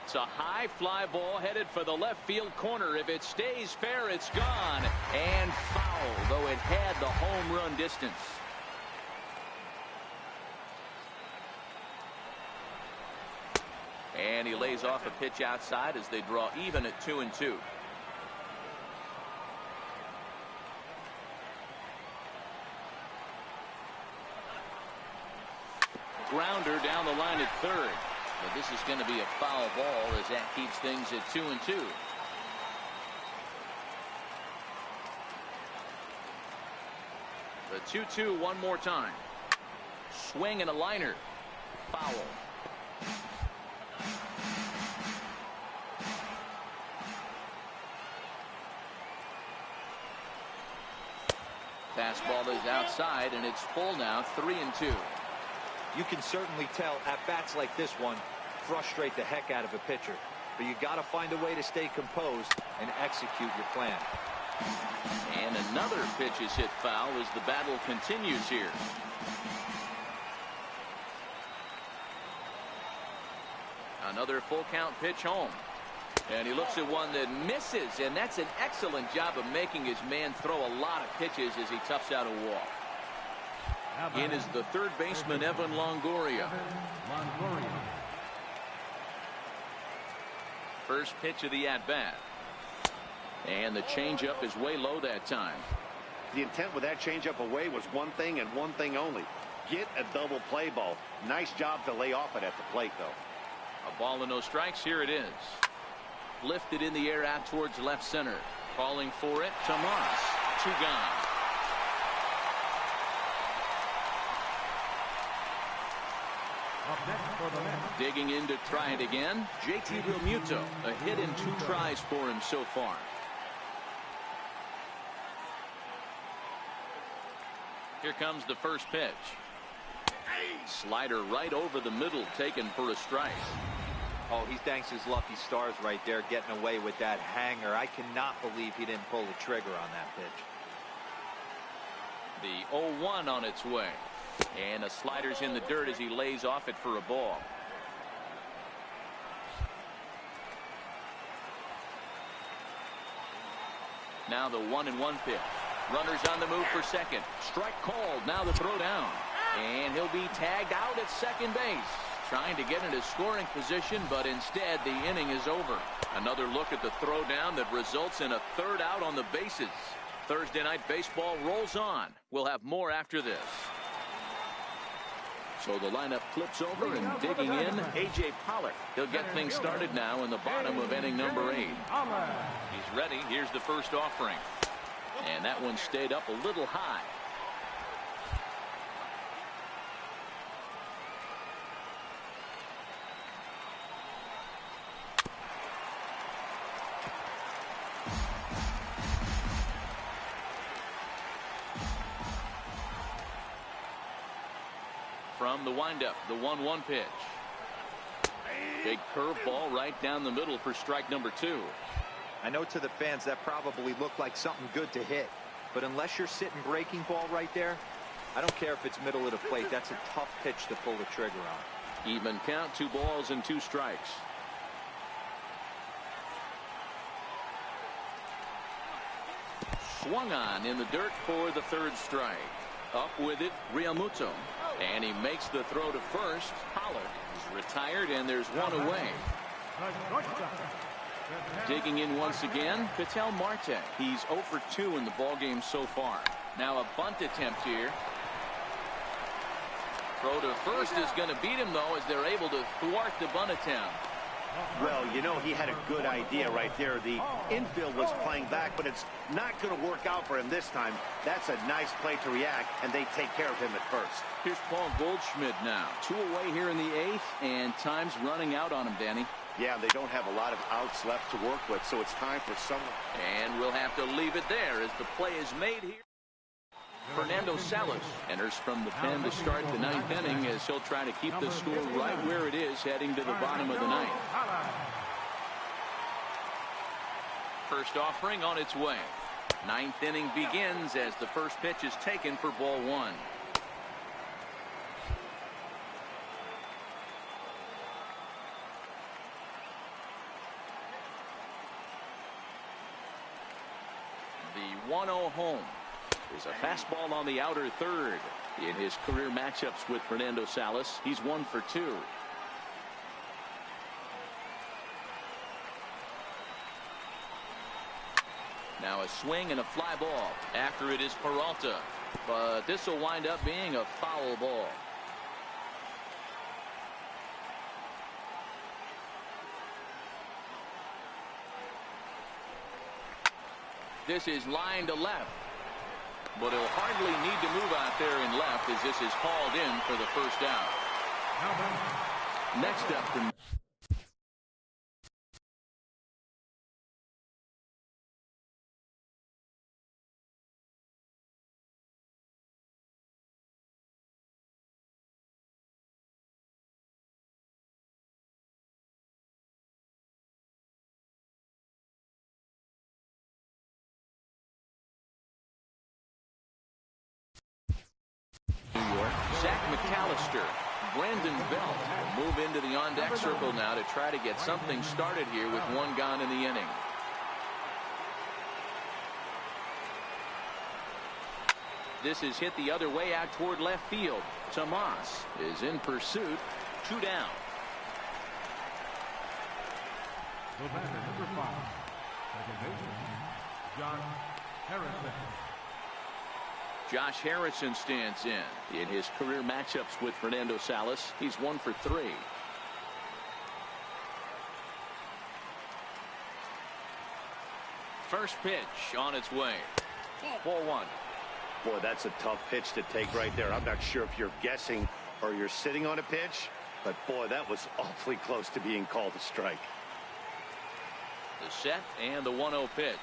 It's a high fly ball headed for the left field corner. If it stays fair, it's gone. And foul, though it had the home run distance. And he lays off a pitch outside as they draw even at 2-2. Grounder down the line at third. But this is going to be a foul ball as that keeps things at 2-2. The 2-2 one more time. Swing and a liner. Foul. Fastball is outside, and it's full now, 3-2. You can certainly tell at bats like this one frustrate the heck out of a pitcher. but you got to find a way to stay composed and execute your plan. And another pitch is hit foul as the battle continues here. Another full count pitch home. And he looks at one that misses, and that's an excellent job of making his man throw a lot of pitches as he toughs out a walk. In is the third baseman, Evan Longoria. First pitch of the at-bat. And the changeup is way low that time. The intent with that changeup away was one thing and one thing only. Get a double play ball. Nice job to lay off it at the plate, though. A ball and no strikes. Here it is. Lifted in the air out towards left center. Calling for it. Tomas. 2 gone. Digging in to try it again. JT Realmuto. A hit in 2 tries for him so far. Here comes the first pitch. Slider right over the middle, taken for a strike. Oh, he thanks his lucky stars right there, getting away with that hanger. I cannot believe he didn't pull the trigger on that pitch. The 0-1 on its way. And the slider's in the dirt as he lays off it for a ball. Now the 1-1 pitch. Runners on the move for second. Strike called. Now the throw down. And he'll be tagged out at second base. Trying to get into scoring position, but instead the inning is over. Another look at the throw down that results in a third out on the bases. Thursday night baseball rolls on. We'll have more after this. So the lineup flips over and digging in, A.J. Pollock. He'll get things started now in the bottom of inning number 8. He's ready. Here's the first offering. And that one stayed up a little high. From the windup, the 1-1 pitch. Big curveball right down the middle for strike number 2. I know to the fans that probably looked like something good to hit, but unless you're sitting breaking ball right there, I don't care if it's middle of the plate. That's a tough pitch to pull the trigger on. Even count, 2 balls and 2 strikes. Swung on in the dirt for the 3rd strike. Up with it, Realmuto. And he makes the throw to first. Pollock is retired, and there's 1 away. Digging in once again, Ketel Marte. He's 0 for 2 in the ballgame so far. Now a bunt attempt here. Throw to first is going to beat him, though, as they're able to thwart the bunt attempt. Well, you know, he had a good idea right there. The infield was playing back, but it's not going to work out for him this time. That's a nice play to react, and they take care of him at first. Here's Paul Goldschmidt now. 2 away here in the 8th, and time's running out on him, Danny. Yeah, they don't have a lot of outs left to work with, so it's time for someone. And we'll have to leave it there as the play is made here. Fernando Salas enters from the pen to start the 9th inning as he'll try to keep the score right where it is heading to the bottom of the 9th. First offering on its way. 9th inning begins as the first pitch is taken for ball 1. The 1-0 home is a fastball on the outer 3rd. In his career matchups with Fernando Salas, he's 1 for 2. Now a swing and a fly ball. After it is Peralta, but this will wind up being a foul ball. This is line to left. But he'll hardly need to move out there in left as this is hauled in for the first out. Next up from Zach McAllister. Brandon Belt will move into the on-deck circle now to try to get something started here with one gone in the inning. This is hit the other way out toward left field. Tomas is in pursuit. 2 down. The batter, number 5, second baseman, Josh Harrison. Josh Harrison stands in his career matchups with Fernando Salas. He's 1 for 3. First pitch on its way. Ball 1. Boy, that's a tough pitch to take right there. I'm not sure if you're guessing or you're sitting on a pitch, but boy, that was awfully close to being called a strike. The set and the 1-0 pitch.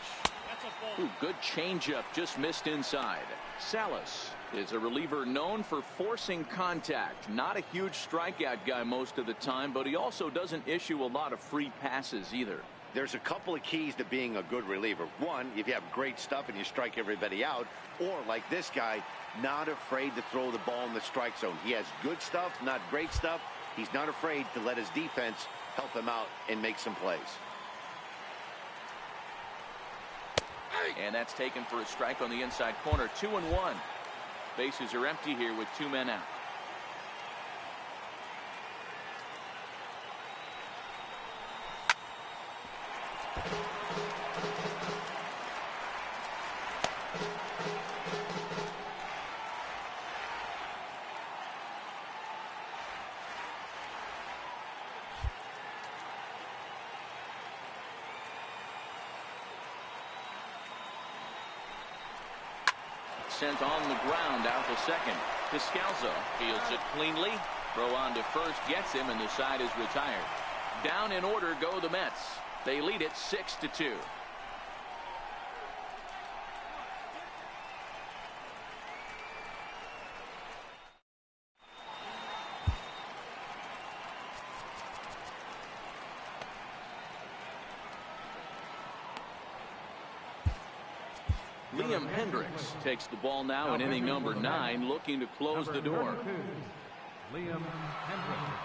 Ooh, good changeup, just missed inside. Salas is a reliever known for forcing contact. Not a huge strikeout guy most of the time, but he also doesn't issue a lot of free passes either. There's a couple of keys to being a good reliever. One, if you have great stuff and you strike everybody out, or like this guy, not afraid to throw the ball in the strike zone. He has good stuff, not great stuff. He's not afraid to let his defense help him out and make some plays. And that's taken for a strike on the inside corner. 2-1. Bases are empty here with 2 men out. Sent on the ground out to second. Descalzo fields it cleanly. Throw on to first gets him, and the side is retired. Down in order go the Mets. They lead it 6-2. Liam Hendricks takes the ball now in inning number 9, looking to close the door. Liam Hendricks.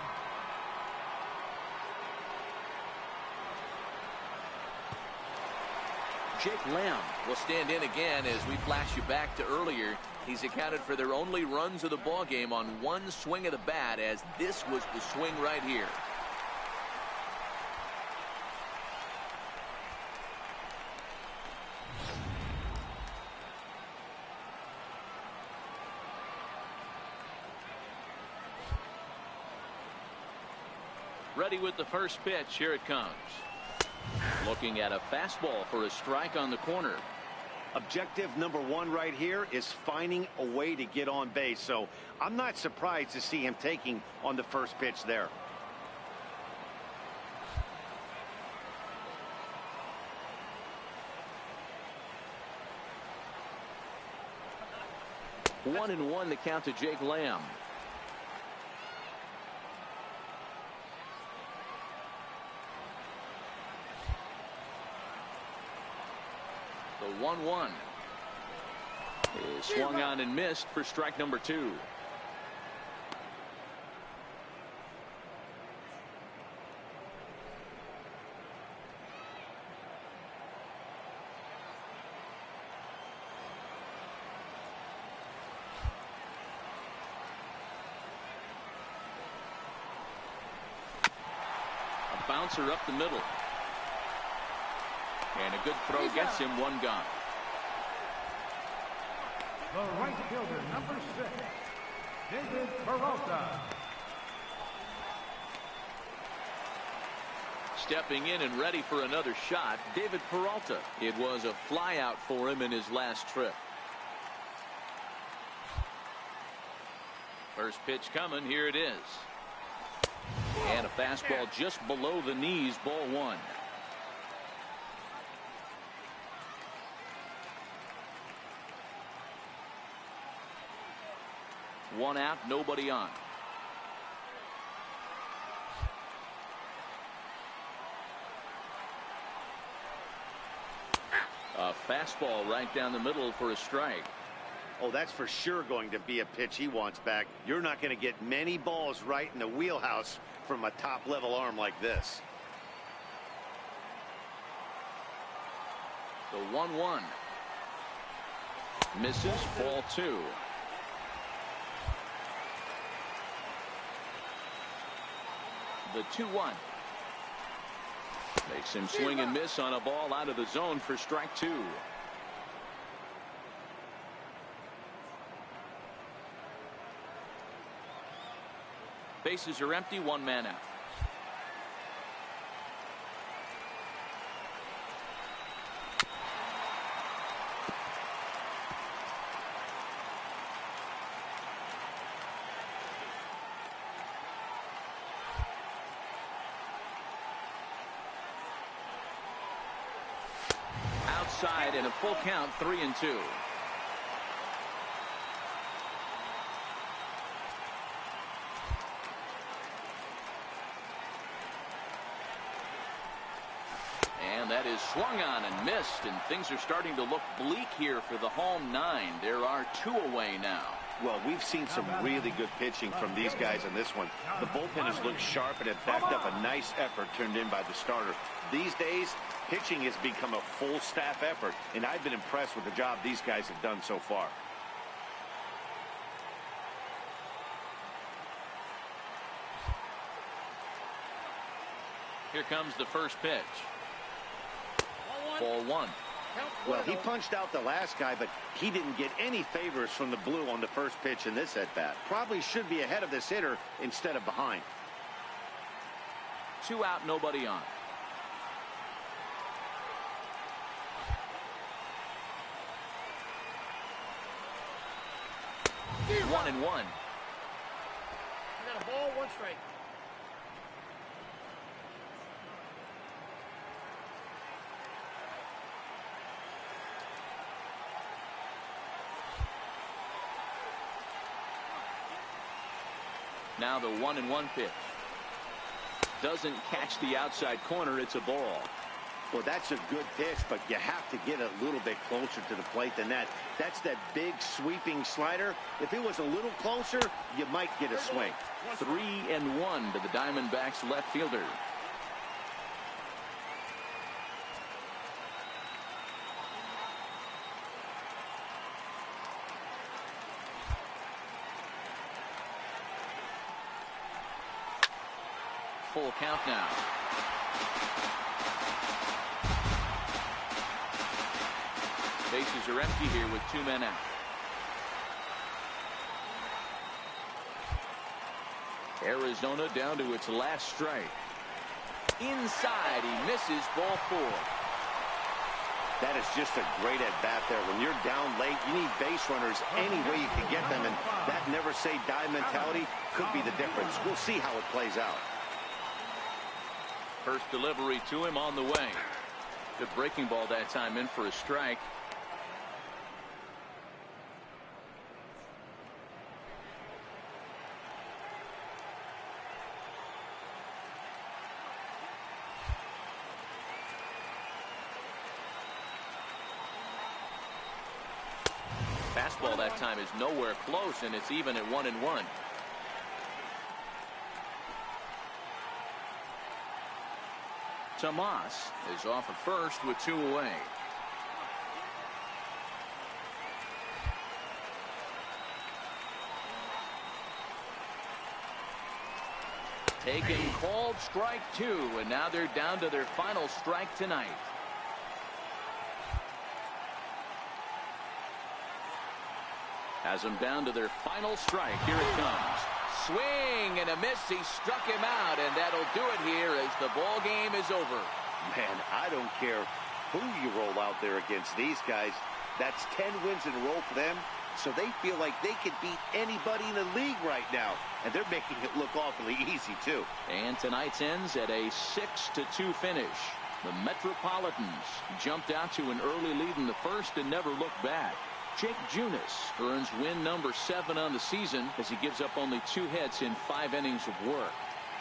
Jake Lamb will stand in again as we flash you back to earlier. He's accounted for their only runs of the ball game on one swing of the bat, as this was the swing right here. Ready with the first pitch. Here it comes. Looking at a fastball for a strike on the corner. Objective number 1 right here is finding a way to get on base. So I'm not surprised to see him taking on the first pitch there. One and one the count to Jake Lamb. The 1-1 is swung on and missed for strike number 2. A bouncer up the middle. And a good throw gets him one gone. The right fielder, number 6, David Peralta. Stepping in and ready for another shot, David Peralta. It was a flyout for him in his last trip. First pitch coming. Here it is. And a fastball just below the knees. Ball 1. One out, nobody on. A fastball right down the middle for a strike. Oh, that's for sure going to be a pitch he wants back. You're not going to get many balls right in the wheelhouse from a top-level arm like this. The 1-1. Misses, ball 2. The 2-1. Makes him swing and miss on a ball out of the zone for strike 2. Bases are empty, 1 man out. Outside and a full count, 3-2. And that is swung on and missed, and things are starting to look bleak here for the home 9. There are 2 away now. Well, we've seen some really good pitching from these guys in this one. The bullpen has looked sharp and it backed up a nice effort turned in by the starter. These days, pitching has become a full staff effort, and I've been impressed with the job these guys have done so far. Here comes the first pitch. Ball 1. Well, he punched out the last guy, but he didn't get any favors from the blue on the first pitch in this at-bat. Probably should be ahead of this hitter instead of behind. 2 out, nobody on. One and one. You got a ball, 1 strike. Now the 1-1 pitch. Doesn't catch the outside corner. It's a ball. Well, that's a good pitch, but you have to get a little bit closer to the plate than that. That's that big sweeping slider. If it was a little closer, you might get a swing. 3-1 to the Diamondbacks left fielder. Full count now. Bases are empty here with 2 men out. Arizona down to its last strike. Inside, he misses, ball 4. That is just a great at-bat there. When you're down late, you need base runners any way you can get them, and that never-say-die mentality could be the difference. We'll see how it plays out. First delivery to him on the way. Good breaking ball that time, in for a strike. Fastball that time is nowhere close, and it's even at 1-1. Tomas is off at first with 2 away. Taken, called, strike 2, and now they're down to their final strike tonight. Has them down to their final strike. Here it comes. Swing and a miss. He struck him out, and that'll do it here as the ball game is over. Man, I don't care who you roll out there against these guys. That's 10 wins in a row for them, so they feel like they could beat anybody in the league right now, and they're making it look awfully easy, too. And tonight's ends at a 6-2 finish. The Metropolitans jumped out to an early lead in the first and never looked back. Jake Junis earns win number 7 on the season as he gives up only 2 hits in 5 innings of work.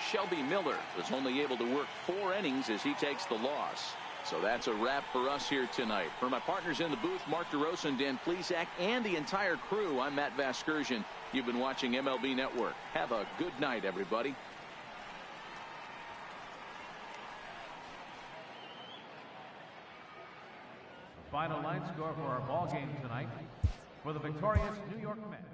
Shelby Miller was only able to work 4 innings as he takes the loss. So that's a wrap for us here tonight. For my partners in the booth, Mark DeRosa and Dan Plesac, and the entire crew, I'm Matt Vasgersian. You've been watching MLB Network. Have a good night, everybody. The final line score for our ball game tonight. For the victorious New York Mets,